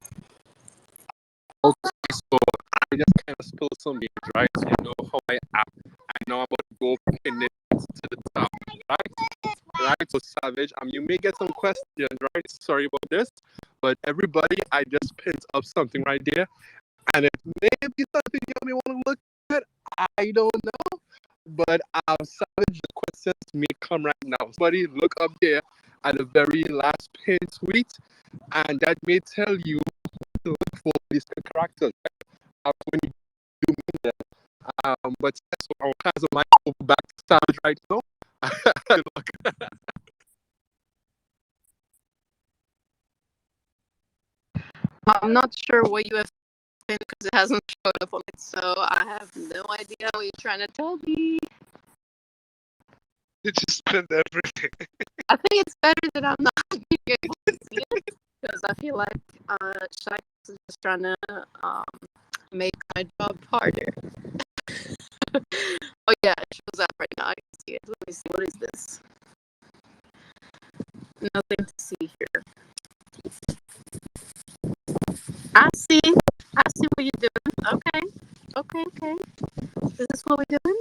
Okay, so I just kind of spill some beans, right? So you know how I act. I know I'm about to go pin it to the top, right? Right, so Savage, you may get some questions, right? Sorry about this, but everybody, I just pinned up something right there, and it may be something you may want to look at. I don't know, but Savage, the questions may come right now. Somebody look up there at the very last pin tweet, and that may tell you to look for these characters. When you do mean them. But yes, so I'll pass the mic over back to Savage right now. Good luck. I'm not sure what you have said because it hasn't showed up on it, so I have no idea what you're trying to tell me. You just spend everything. I think it's better that I'm not being able to see it, because I feel like Shaq is just trying to make my job harder. Oh yeah, it shows up right now. I can see it. Let me see. What is this? Nothing to see here. I see. I see what you're doing. Okay. Okay. Okay. Is this what we're doing?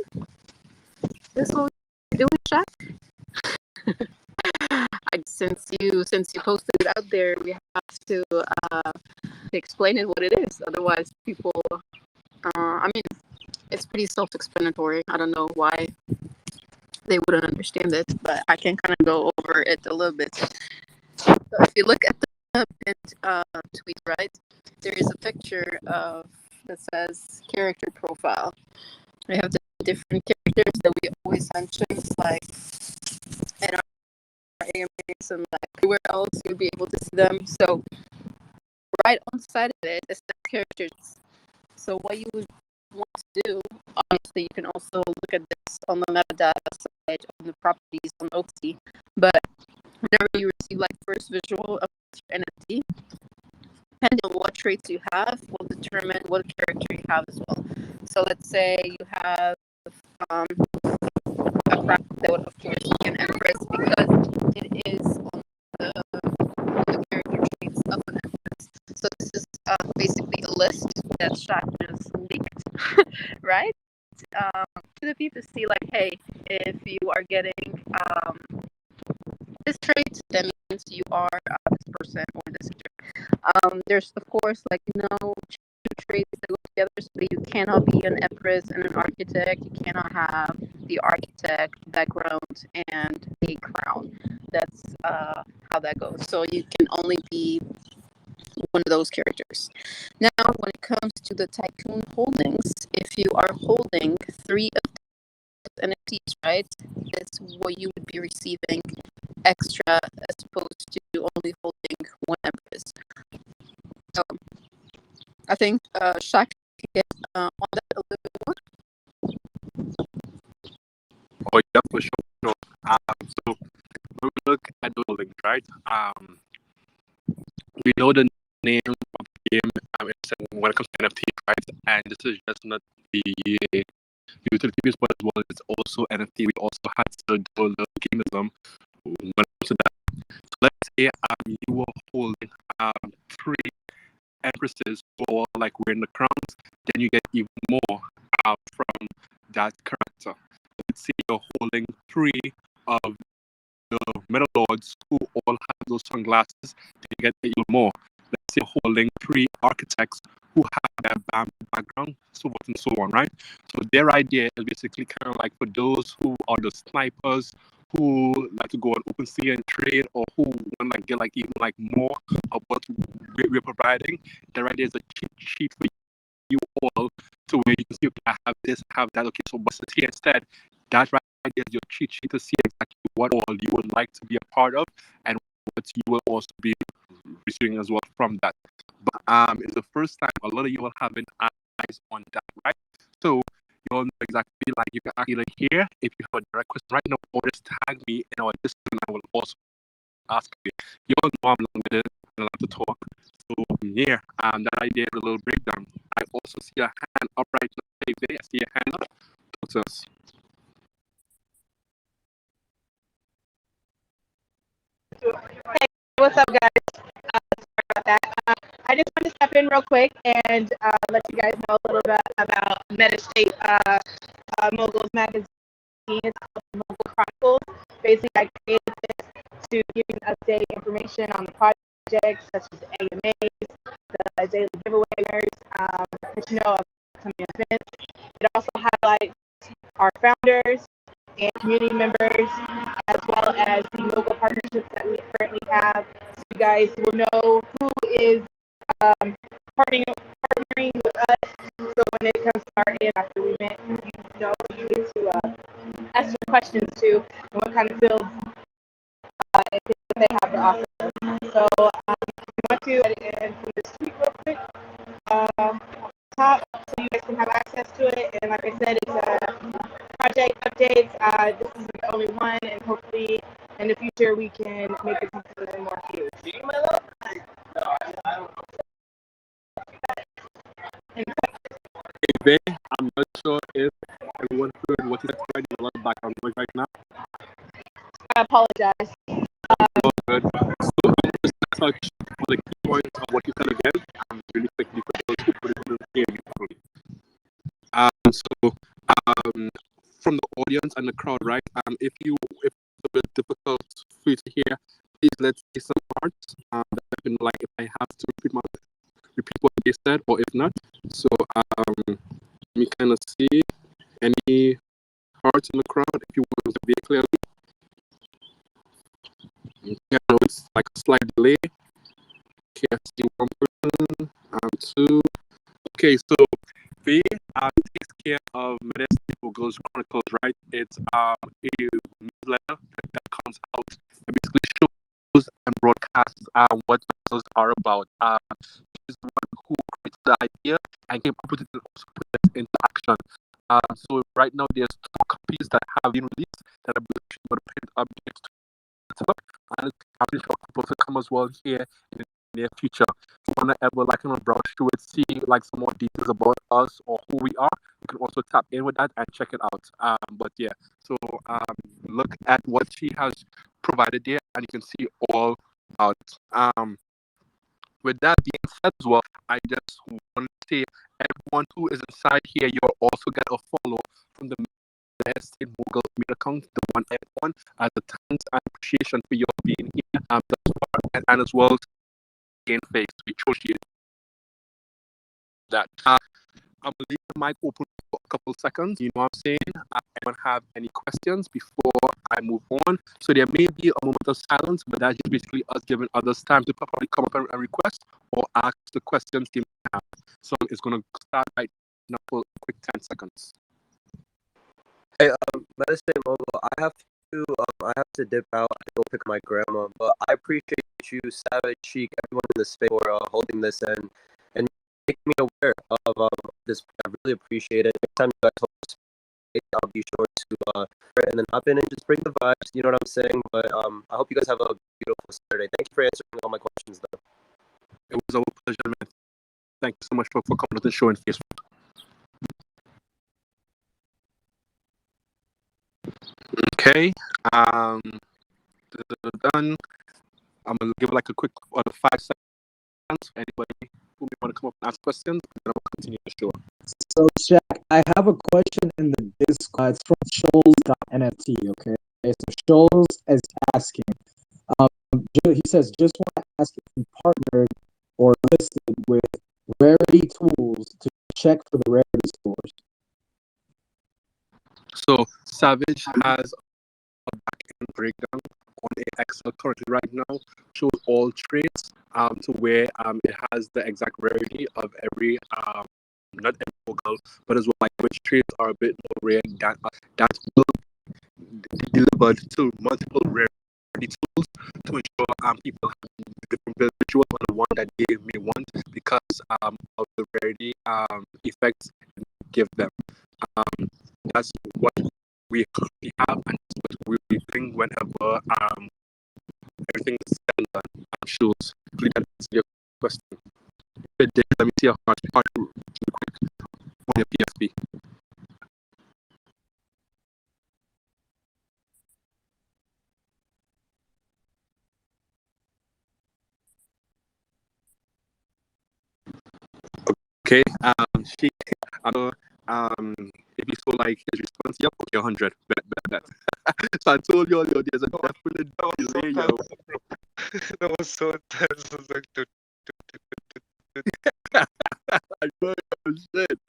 Is this what we're doing, Shaq? Since you posted it out there, we have to explain it what it is. Otherwise, people. I mean, it's pretty self-explanatory. I don't know why they wouldn't understand it, but I can kind of go over it a little bit. So if you look at the pinned tweet, right, there is a picture that says character profile. We have the different characters that we always mention, like in our AMAs and like everywhere else, you'll be able to see them. So right on the side of it is the characters. So what you would want to do, obviously, you can also look at this on the metadata side, on the properties on OC. But whenever you receive like first visual of your NFT, depending on what traits you have, will determine what character you have as well. So let's say you have a craft that would of course be an empress because it is on the basically a list that Shaq just leaked, right? To the people to see like, hey, if you are getting this trait, that means you are this person or this trait. There's of course like no two traits that go together, so you cannot be an empress and an architect. You cannot have the architect background and a crown. That's how that goes. So you can only be one of those characters. Now, when it comes to the Tycoon holdings, if you are holding 3 of those NFTs, right, that's what you would be receiving extra as opposed to only holding one Empress. So I think Shaq can get on that a little bit more. Oh yeah, for sure. No. So when we look at the holdings, right? We know the name of the game when it comes to NFT, right? And this is just not the utility piece, but as well it's also NFT. We also had to do the gameism when it comes to that. So let's say you were holding 3 empresses who are all like wearing the crowns, then you get even more from that character. Let's say you're holding 3 of the Metal Lords who all have those sunglasses, they get even more. Let's say holding 3 architects who have their background, so forth and so on, right? So their idea is basically kind of like for those who are the snipers who like to go on OpenSea and trade, or who want to like get like even like more of what we're providing. Their idea is a cheat sheet for you all to where you can see, okay, I have this, I have that. Okay, so what's here instead? That right there is your cheat sheet to see exactly what all you would like to be a part of and what you will also be receiving as well from that. But it's the first time a lot of you will have eyes on that, right? So you'll know exactly, like you can either hear if you have a direct question right now, or just tag me in our Discord and I will also ask you. You all know I'm long-winded and I like to talk. So yeah, that idea is a little breakdown. I also see a hand up right now. Hey, I see a hand up. Talk to us. Hey, what's up, guys? Sorry about that. I just wanted to step in real quick and let you guys know a little bit about Metastate Moguls magazine. It's called Mogul Chronicles. Basically, I created this to give you update information on the projects, such as AMAs, the daily giveaways, let you know of upcoming events. It also highlights our founders and community members, as well as the local partnerships that we currently have. So you guys will know who is partnering with us. So when it comes to our AM after we met, you know who you need to ask your questions to, and what kind of fields they have to offer. So if you want to, and from this tweet real quick, top, so you guys can have access to it. And like I said, it's project updates. This isn't the only one, and hopefully in the future we can make it something more huge. Hey, I'm not sure if everyone heard what you said already. A lot of background noise right now. I apologize. So good. So I'm just going to touch on the key points of what you said again, really quickly for those who couldn't hear me properly. So from the audience and the crowd, right? If it's a bit difficult for you to hear, please let's say some parts. That I can, like, if I have to repeat what they said, or if not. So let me kind of see any hearts in the crowd if you want to be clearly. Okay, I know it's like a slight delay. Okay, I see one person. 2. Okay, so V takes care of Medicine Moguls Chronicles, right? It's a newsletter that comes out and basically shows and broadcasts what vessels are about. She's the one who created the idea and came up with it and also put it into action. So right now there's 2 copies that have been released that I believe she's going to print up next week, and I'm pretty sure a couple to come as well here in the near future. If you want to ever like browse through it, see like some more details about us or who we are, you can also tap in with that and check it out. But yeah, so look at what she has provided there, and you can see all about it. with that being said as well, I just want to say everyone who is inside here, you'll also get a follow from the Estate Mogul email account, the one and one, as a thanks and appreciation for your being here. And as well, gain face. We appreciate that. I'm gonna leave the mic open for a couple seconds. You know what I'm saying? I don't have any questions before I move on. So there may be a moment of silence, but that's just basically us giving others time to probably come up and request or ask the questions they may have. So it's gonna start right now for a quick 10 seconds. Hey, Medicine Mogul, I have to dip out and go pick my grandma, but I appreciate you, Savage, Cheek, everyone in the space for holding this and making me aware of this. I really appreciate it. Next time you guys hold this space, I'll be sure to and then hop in and just bring the vibes. You know what I'm saying? But I hope you guys have a beautiful Saturday. Thank you for answering all my questions, though. It was a pleasure, man. Thank you so much for coming to the show and Facebook. Okay. Done. I'm gonna give like a quick 5 seconds for anybody who may want to come up and ask questions, and then I'll continue the show. So, Shaq, I have a question in the Discord. It's from Shoals.nft, okay? So Shoals is asking, he says, just want to ask if you partnered or listed with Rarity Tools to check for the rarity scores. So Savage has a back-end breakdown on an Excel currently right now, shows all trades to where it has the exact rarity of every not every Mogul, but as well like which trades are a bit more rare that will be delivered to multiple rarity tools to ensure people have different build ritual on the one that they may want because of the rarity effects give them. That's what we currently have, and that's what we'll be doing whenever everything is said and done. Shows. Hopefully that answers your question. Let me see a heart real quick on your PSP. Okay. She. I know. If you feel like his response, yep. Okay, 100. Bet. So I told you, there's a definite delay, yo. That was so intense. I was like, I know shit.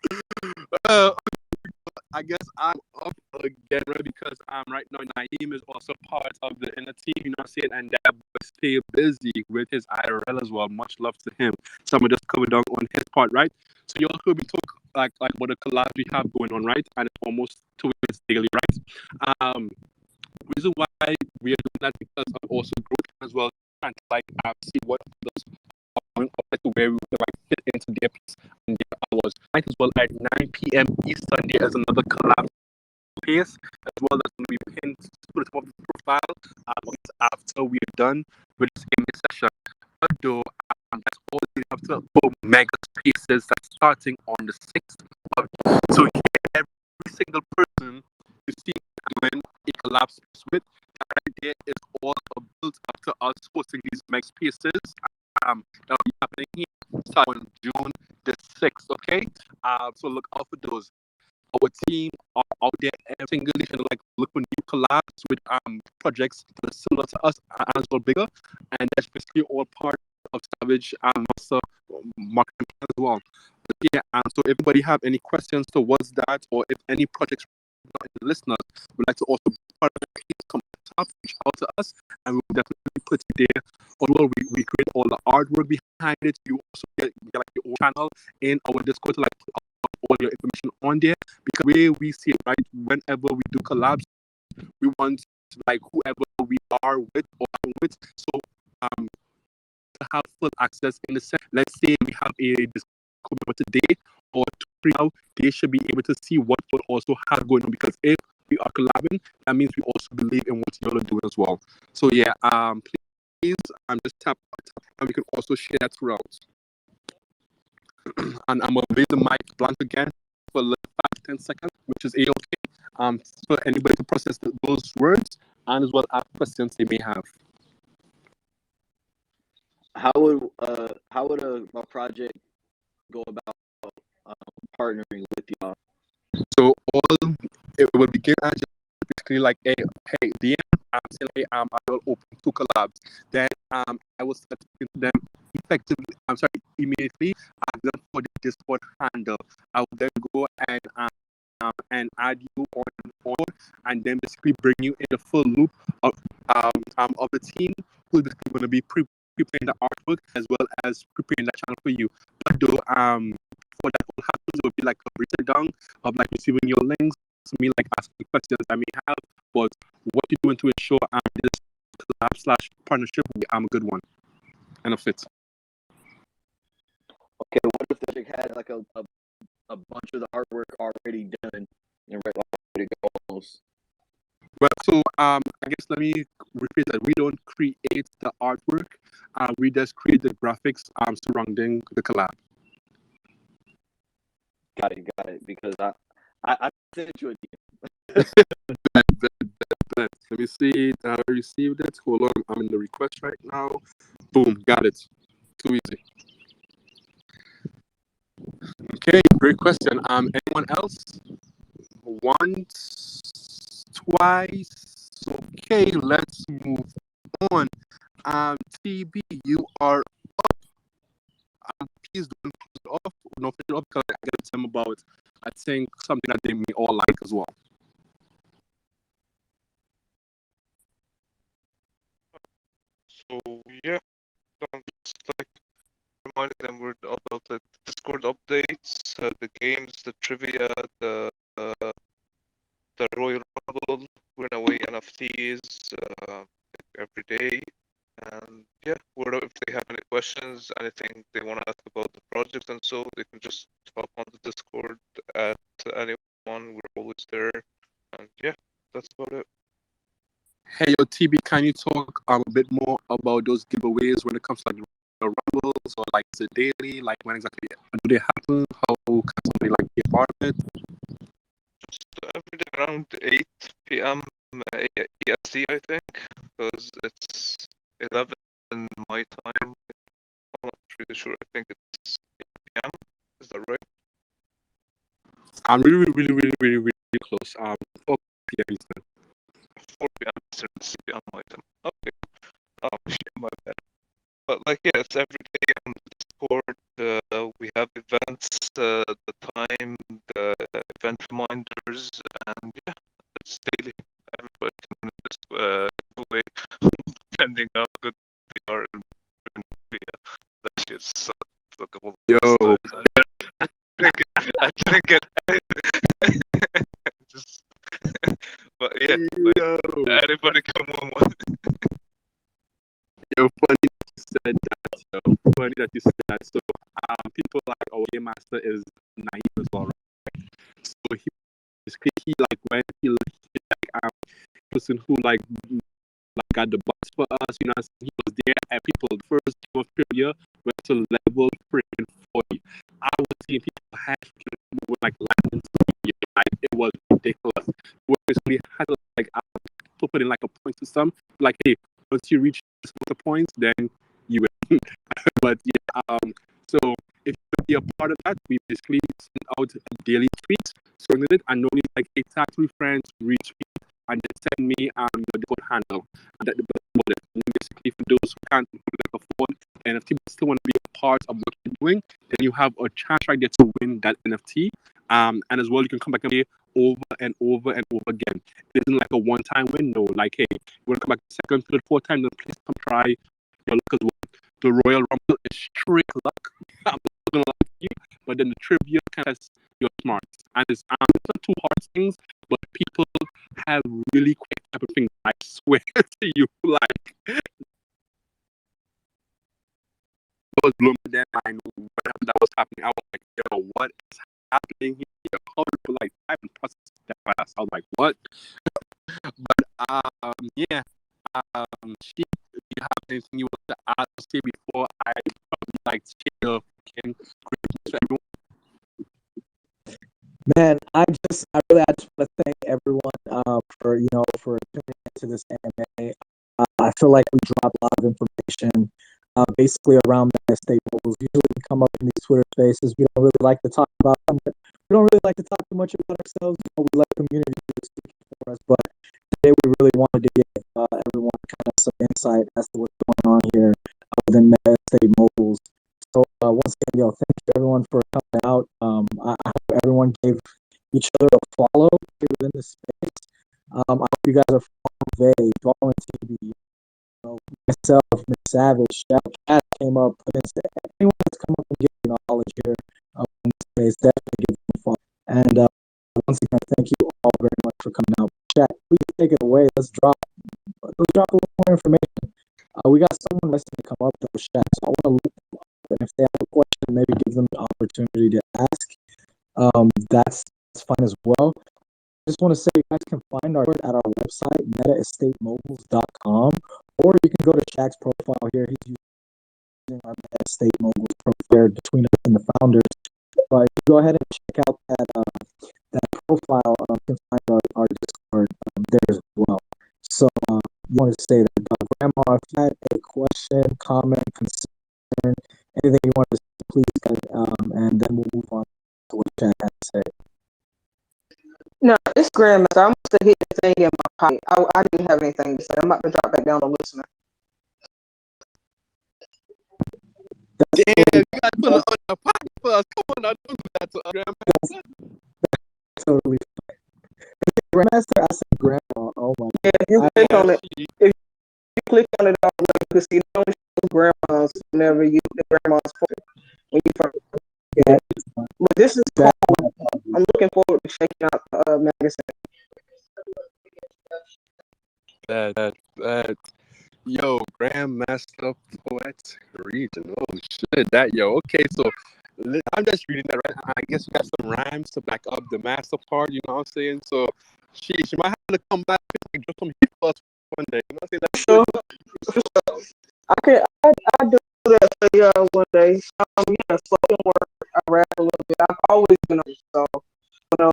I guess I'm up again, right? Because right now Naeem is also part of the inner team, you know what I'm saying? And that boy stay busy with his IRL as well. Much love to him. So I'm gonna just cover down on his part, right? So you all heard me talk like what the collab we have going on, right? And it's almost 2 weeks daily, right? Reason why we are doing that because of also growth as well, and like see what others are going up to where we can like fit into their place and their hours. Might as well at 9 p.m. Eastern there is another collab pace as well that's going to be pinned to the top of the profile after we're done with this image session. Although that's all we have to go mega spaces that's starting on the 6th of June. So every single person you see when it collapses with that right there is all built up to us hosting these mega spaces that will be happening here starting on June the 6th. Okay, so look out for those. Our team are out there every single day trying to like look for new collabs with projects that are similar to us and as well bigger, and that's basically all part of Savage and also marketing as well. But yeah, so if anybody have any questions towards that, or if any projects the listeners would like to also be part of it, please come up, reach out to us, and we'll definitely put it there. Although we create all the artwork behind it, you also get like your own channel in our Discord to like all your information on there, because where we see it, right, whenever we do collabs, we want like whoever we are with or with, so to have full access in the set. Let's say we have a Discord today or 2 now, they should be able to see what we also have going on, because if we are collabing, that means we also believe in what y'all are doing as well. So yeah, please just tap and we can also share that throughout. And I'm gonna leave the mic blank again for 5-10 seconds, which is a-okay. For anybody to process those words and as well ask questions they may have. how would a project go about partnering with y'all? So all it will begin as just basically like, hey, DM, say like, I will open 2 collabs. Then I will start speaking to them effectively. I'm sorry, immediately. Ask them for the Discord handle. I will then go and add you on board, and then basically bring you in the full loop of the team who's basically going to be preparing the artwork as well as preparing the channel for you. But though for that all happens, it will be like a written down of like receiving your links, me like asking questions I may have, but what you're doing to ensure this collab slash partnership will be a good one and a fit. Okay, what if the project had like a bunch of the artwork already done and ready to go almost? Well, so I guess let me repeat that we don't create the artwork. We just create the graphics surrounding the collab. Got it. Because I sent you a Let me see. I received it. Hold on, I'm in the request right now. Boom, got it. Too easy. Okay, great question. Anyone else? Once, twice. Okay, let's move on. TB, you are up. Please don't close it off. No, finish it off because I gotta tell them about, I think, something that they may all like as well. So yeah, just like reminding them we're about the Discord updates, the games, the trivia, the Royal Rumble, we're away NFTs every day. And yeah, if they have any questions, anything they want to ask about the project and so, they can just hop on the Discord at anyone. We're always there. And yeah, that's about it. Hey, yo, TB, can you talk a bit more about those giveaways when it comes to like the rumbles or like is it daily? Like when exactly do they happen? How can somebody like be a part of it? Just every day around 8 p.m. EST, I think, because it's 11 my time. I'm not really sure. I think it's 8 p.m. Is that right? I'm really close. 4 p.m. Eastern. 4 p.m. Eastern, 6 p.m. my time. Okay. Oh, shit, my bad. But like, yeah, it's every day on the Discord. We have events, the time, the event reminders, and yeah, it's daily. Everybody can just giveaway, depending how good they are in trivia. That shit's so applicable. Yo, I didn't get just, but yeah, like, anybody come on. Yo, funny that you said that. Yo. Funny that you said that. So, people like our game master is naive as well, right? So he like when he like person who like got the box for us, you know, he was there and people the first game of trivia went to level freaking 40. I was seeing people with like lightning speed, like it was ridiculous. We basically had to like put in like a point system, like hey, once you reach this amount of points, then you win. But yeah, so if you want to be a part of that, we basically send out daily tweets surrounding it, and only like hey, tag 3 friends, retweet, and then send me your Discord handle. And that the bullet. And basically for those who can't like afford NFT but still want to be a part of what you're doing, then you have a chance right there to win that NFT. And as well, you can come back and play over and over and over again. It isn't like a one-time win, no. Like, hey, you want to come back second, third, fourth time, then please come try your luck as well. The Royal Rumble is strict luck. I'm not gonna lie to you, but then the trivia kind of your smarts. And it's not too hard things, but people have really quick type of things. I swear to you, like I was blowing my damn mind whatever that was happening. I was like, yo, what is happening here? How do people like type and process that fast? I was like, what? But yeah. She, do you have anything you want to add or say before I probably like share again? Man, I just want to thank everyone for tuning into this anime. I feel like we dropped a lot of information basically around that estate moguls. Usually we come up in these Twitter spaces. We don't really like to talk about them. We don't really like to talk too much about ourselves. We let the community do the speaking for us. But today we really wanted to give everyone kind of some insight as to what's going on here within Meta Estate Moguls. So once again, thank you everyone for coming out. I hope everyone gave each other a follow here within this space. I hope you guys are following Vay, following TB, myself, Miss Savage, Cat came up. Anyone that's come up and given knowledge here in this space, definitely give them a follow. And once again, thank you all very much for coming out. Chat, please take it away. Let's drop a little more information. We got someone listening to come up though, chat. So I want to look them up, and if they have a question, maybe give them the opportunity to ask. That's fine as well. I just want to say you guys can find our at our website, metaestatemoguls.com, or you can go to Shaq's profile here. He's using our Meta Estate Moguls profile between us and the founders. But go ahead and check out that profile. You can find our Discord there as well. So you want to say that Grandma, if you had a question, comment, concern, anything you want to say, please, and then we'll move on to what Shaq has to say. No, it's Grandmaster. I'm supposed to hit the thing in my pocket. I didn't have anything to say. I'm about to drop back down to listener. Damn, you gotta put it on the pocket for us. Come on, now, don't do that to us, Grandmaster. Totally fine. Grandmaster, I said Grandma. Oh my God. Yeah, you click on it. If you click on it, you can see it only shows grandmas whenever the grandma's when you first. Yeah, but this is cool. I'm looking forward to checking out the magazine. That. Yo, Grandmaster Poet Region. Oh shit, okay. So I'm just reading that right. I guess you got some rhymes to back up the master part. You know what I'm saying? So she might have to come back and drop some hit for us one day. You know what I'm saying? Sure. I do that for y'all one day. Yeah, spoken word. I rap a little bit. I've always been so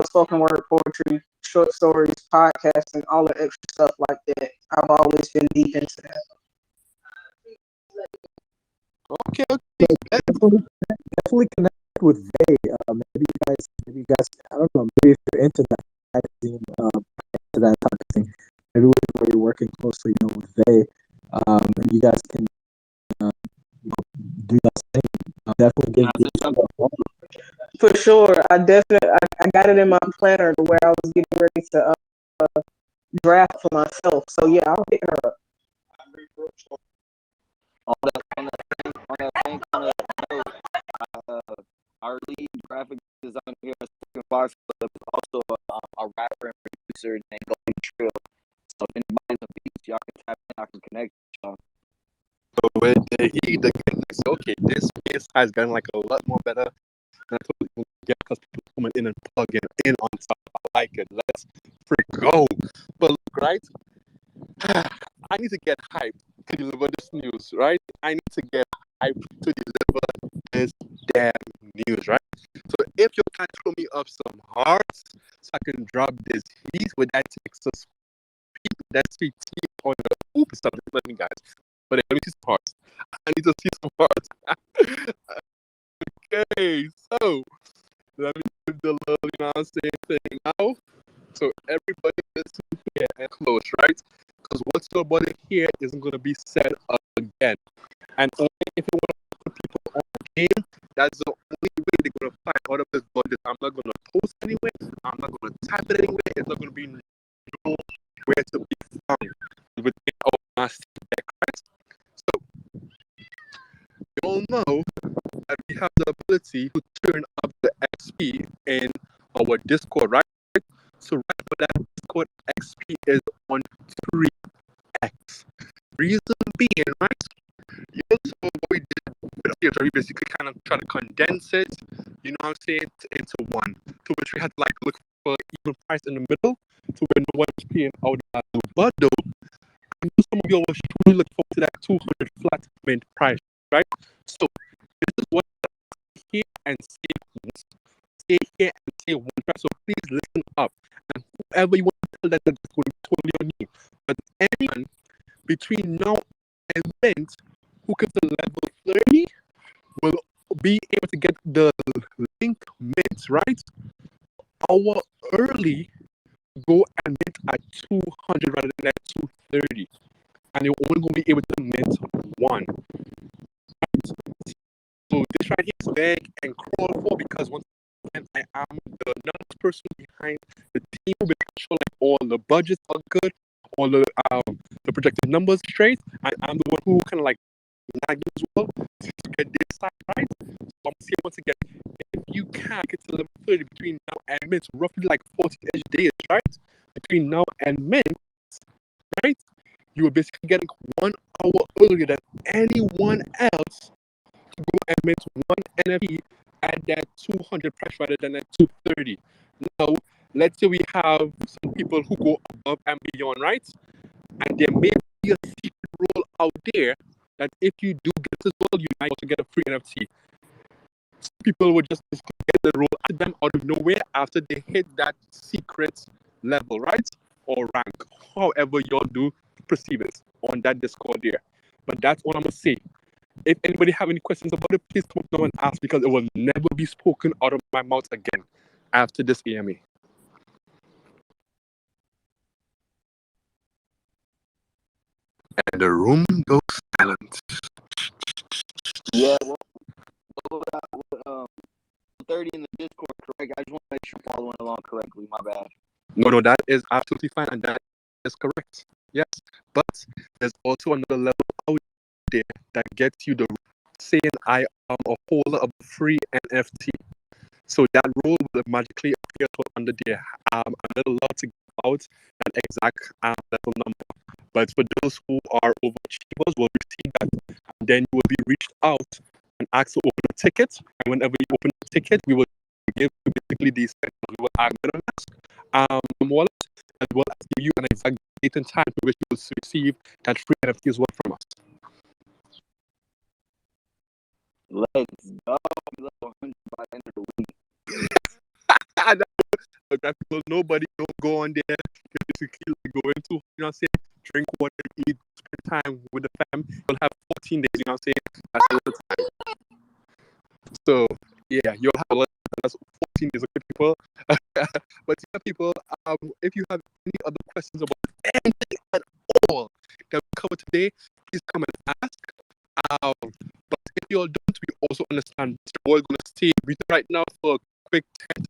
spoken word, poetry, short stories, podcasting, all the extra stuff like that. I've always been deep into that. Okay. Definitely connect with Vay. Maybe you guys, I don't know, maybe if you're into that magazine, into that type of thing, maybe where you're working closely, with Vay, and you guys can do that thing. Definitely give For sure. I got it in my planner to where I was getting ready to draft for myself. So yeah, I'll hit her up. Our lead graphic designer here is also a rapper and producer named Golden Trill. So if anybody's on beats, y'all can tap in, I can connect y'all. So when this space has gotten like a lot more better. And I totally get because people coming in and plugging in on stuff. I like it. Let's go. But look, right? I need to get hyped to deliver this news, right? I need to get hyped to deliver this damn news, right? So if you can throw me up some hearts so I can drop this heat with that Texas that sweet tea on the oops, stop let me guys. But let me see some hearts. I need to see some hearts. Okay, so let me do the little, thing now. So everybody listen here and close, right? Because what's your body here isn't going to be said again. And only if you want to put people on the game, that's the only way they're going to find out of this body. I'm not going to post anywhere. I'm not going to type it anywhere. It's not going to be nowhere to be found within our deck, right? So you all know that we have the ability to turn up the XP in our Discord, right? So right for that Discord XP is on 3x. Reason being, right? You know, what we did with theater, we basically kind of try to condense it, you know what I'm saying, into one. To which we had to look for even price in the middle, to where no one's paying out that low. But though, some of you will truly look forward to that 200 flat mint price, right? So this is what I here and say here and say one price. So please listen up. And whoever you want to tell that is going to be totally on you. But anyone between now and mint who gives the level get the link mint, right? Hour early, go and mint at 200 rather than at 230. And you're only going to be able to mint one. Right? So this right here is beg and crawl for, because once again, I am the numbers person behind the team, making sure like all the budgets are good, all the projected numbers straight. And I'm the one who kind of like nag as well to get this side right. So I'm saying once again, if you can get to level 30 between now and mint, roughly like 14 days, right? Between now and mint, right? You are basically getting 1 hour earlier than anyone else to go and mint one NFT at that 200 price rather than that 230. Now, let's say we have some people who go above and beyond, right? And there may be a secret role out there that if you do get as well, you might also get a free NFT. Some people will just get the role at them out of nowhere after they hit that secret level, right? Or rank, however y'all do perceive it on that Discord there. But that's all I'm gonna say. If anybody have any questions about it, please come up now and ask, because it will never be spoken out of my mouth again after this AMA. And the room goes silent. Yeah, well, 30 in the Discord, correct? I just want to make sure I'm following along correctly. My bad. No, that is absolutely fine, and that is correct. Yes, but there's also another level out there that gets you the saying I am a holder of a free NFT. So that role will magically appear under there. I'm not allowed to give out an exact level number, but for those who are overachievers, will receive that, and then you will be reached out and asked to open a ticket. And whenever you open a ticket, we will give you basically these seconds. We will ask wallet, as well as give you an exact date and time for which you will receive that free NFT as well from us. Let's go. Level 100 by the end of the week. That people, nobody don't go on there. Basically, go into, you know what I'm saying, drink water, eat, spend time with the fam. You'll have 14 days, you know what I'm saying? That's a lot of time. So, yeah, you'll have a lot of, that's 14 days, okay, people? But yeah, people, if you have any other questions about anything at all that we covered today, please come and ask. But if you all don't, we also understand we're all going to stay with right now for a quick 10 to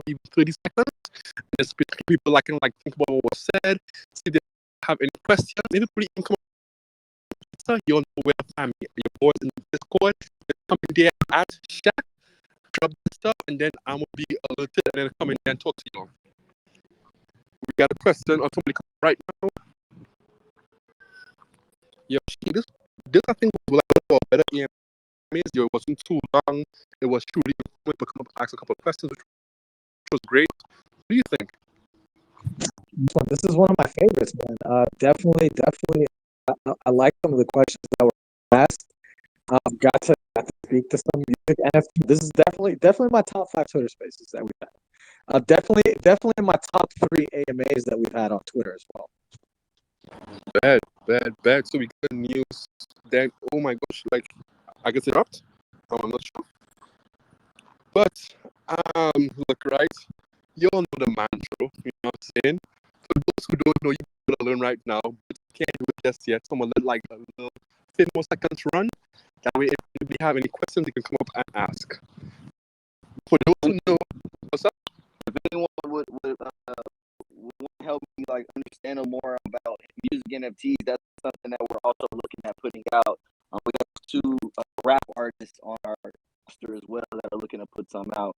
15, 30 seconds. And especially people that can think about what was said, see if they have any questions. Everybody can come up. You all know where to find me. Your boys in the Discord. Come in there at Shaq, drop the stuff, and then I'm going to be alerted and then come in there and talk to you all. We got a question on somebody right now. Yeah, this I think was like a better EMAs. It wasn't too long. It was truly important to come up and ask a couple of questions, which was great. What do you think? This is one of my favorites, man. Definitely. I like some of the questions that were asked. Got to speak to some music NFT. This is definitely my top 5 Twitter Spaces that we've had. Definitely in my top 3 AMAs that we've had on Twitter as well. Bad. So we got news that, oh my gosh, I guess it dropped. Oh, I'm not sure. But look, right, you all know the mantra, you know what I'm saying? For those who don't know, you gotta learn right now, but you can't do it just yet. Someone let a little 10 more seconds run. That way, if you have any questions, you can come up and ask. For those who know, what's up? If anyone would help me understand more about music NFTs, that's something that we're also looking at putting out. We have 2 rap artists on our roster as well that are looking to put some out.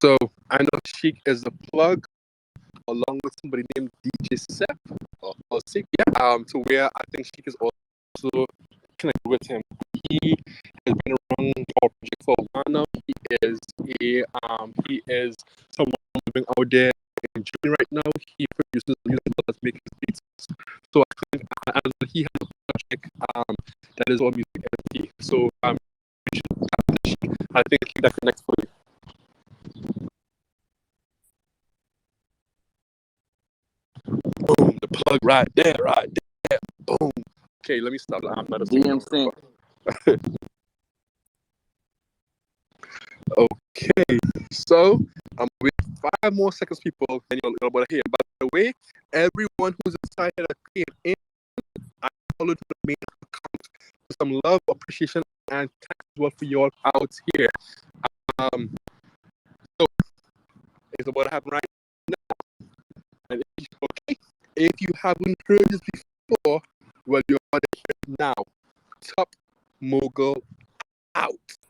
So I know Sheik is a plug, along with somebody named DJ Sep or Sick, yeah. To where I think Sheik is also connected with him. He has been around our project for a while now. He is someone living out there in Germany right now. He produces music as well as making beats. So I think he has a project that is all music NFT. So I think that connects for you. Boom, the plug right there. Boom. Okay, let me stop. I'm not a DM sync. Okay, so I'm with 5 more seconds, people, and you're about to hear. By the way, everyone who's excited that came in, I followed the main account for some love, appreciation, and thanks as well for you all out here. Um, so it's about to happen right now. And if you haven't heard this before, well, you're about to hear it now. Top Mogul out.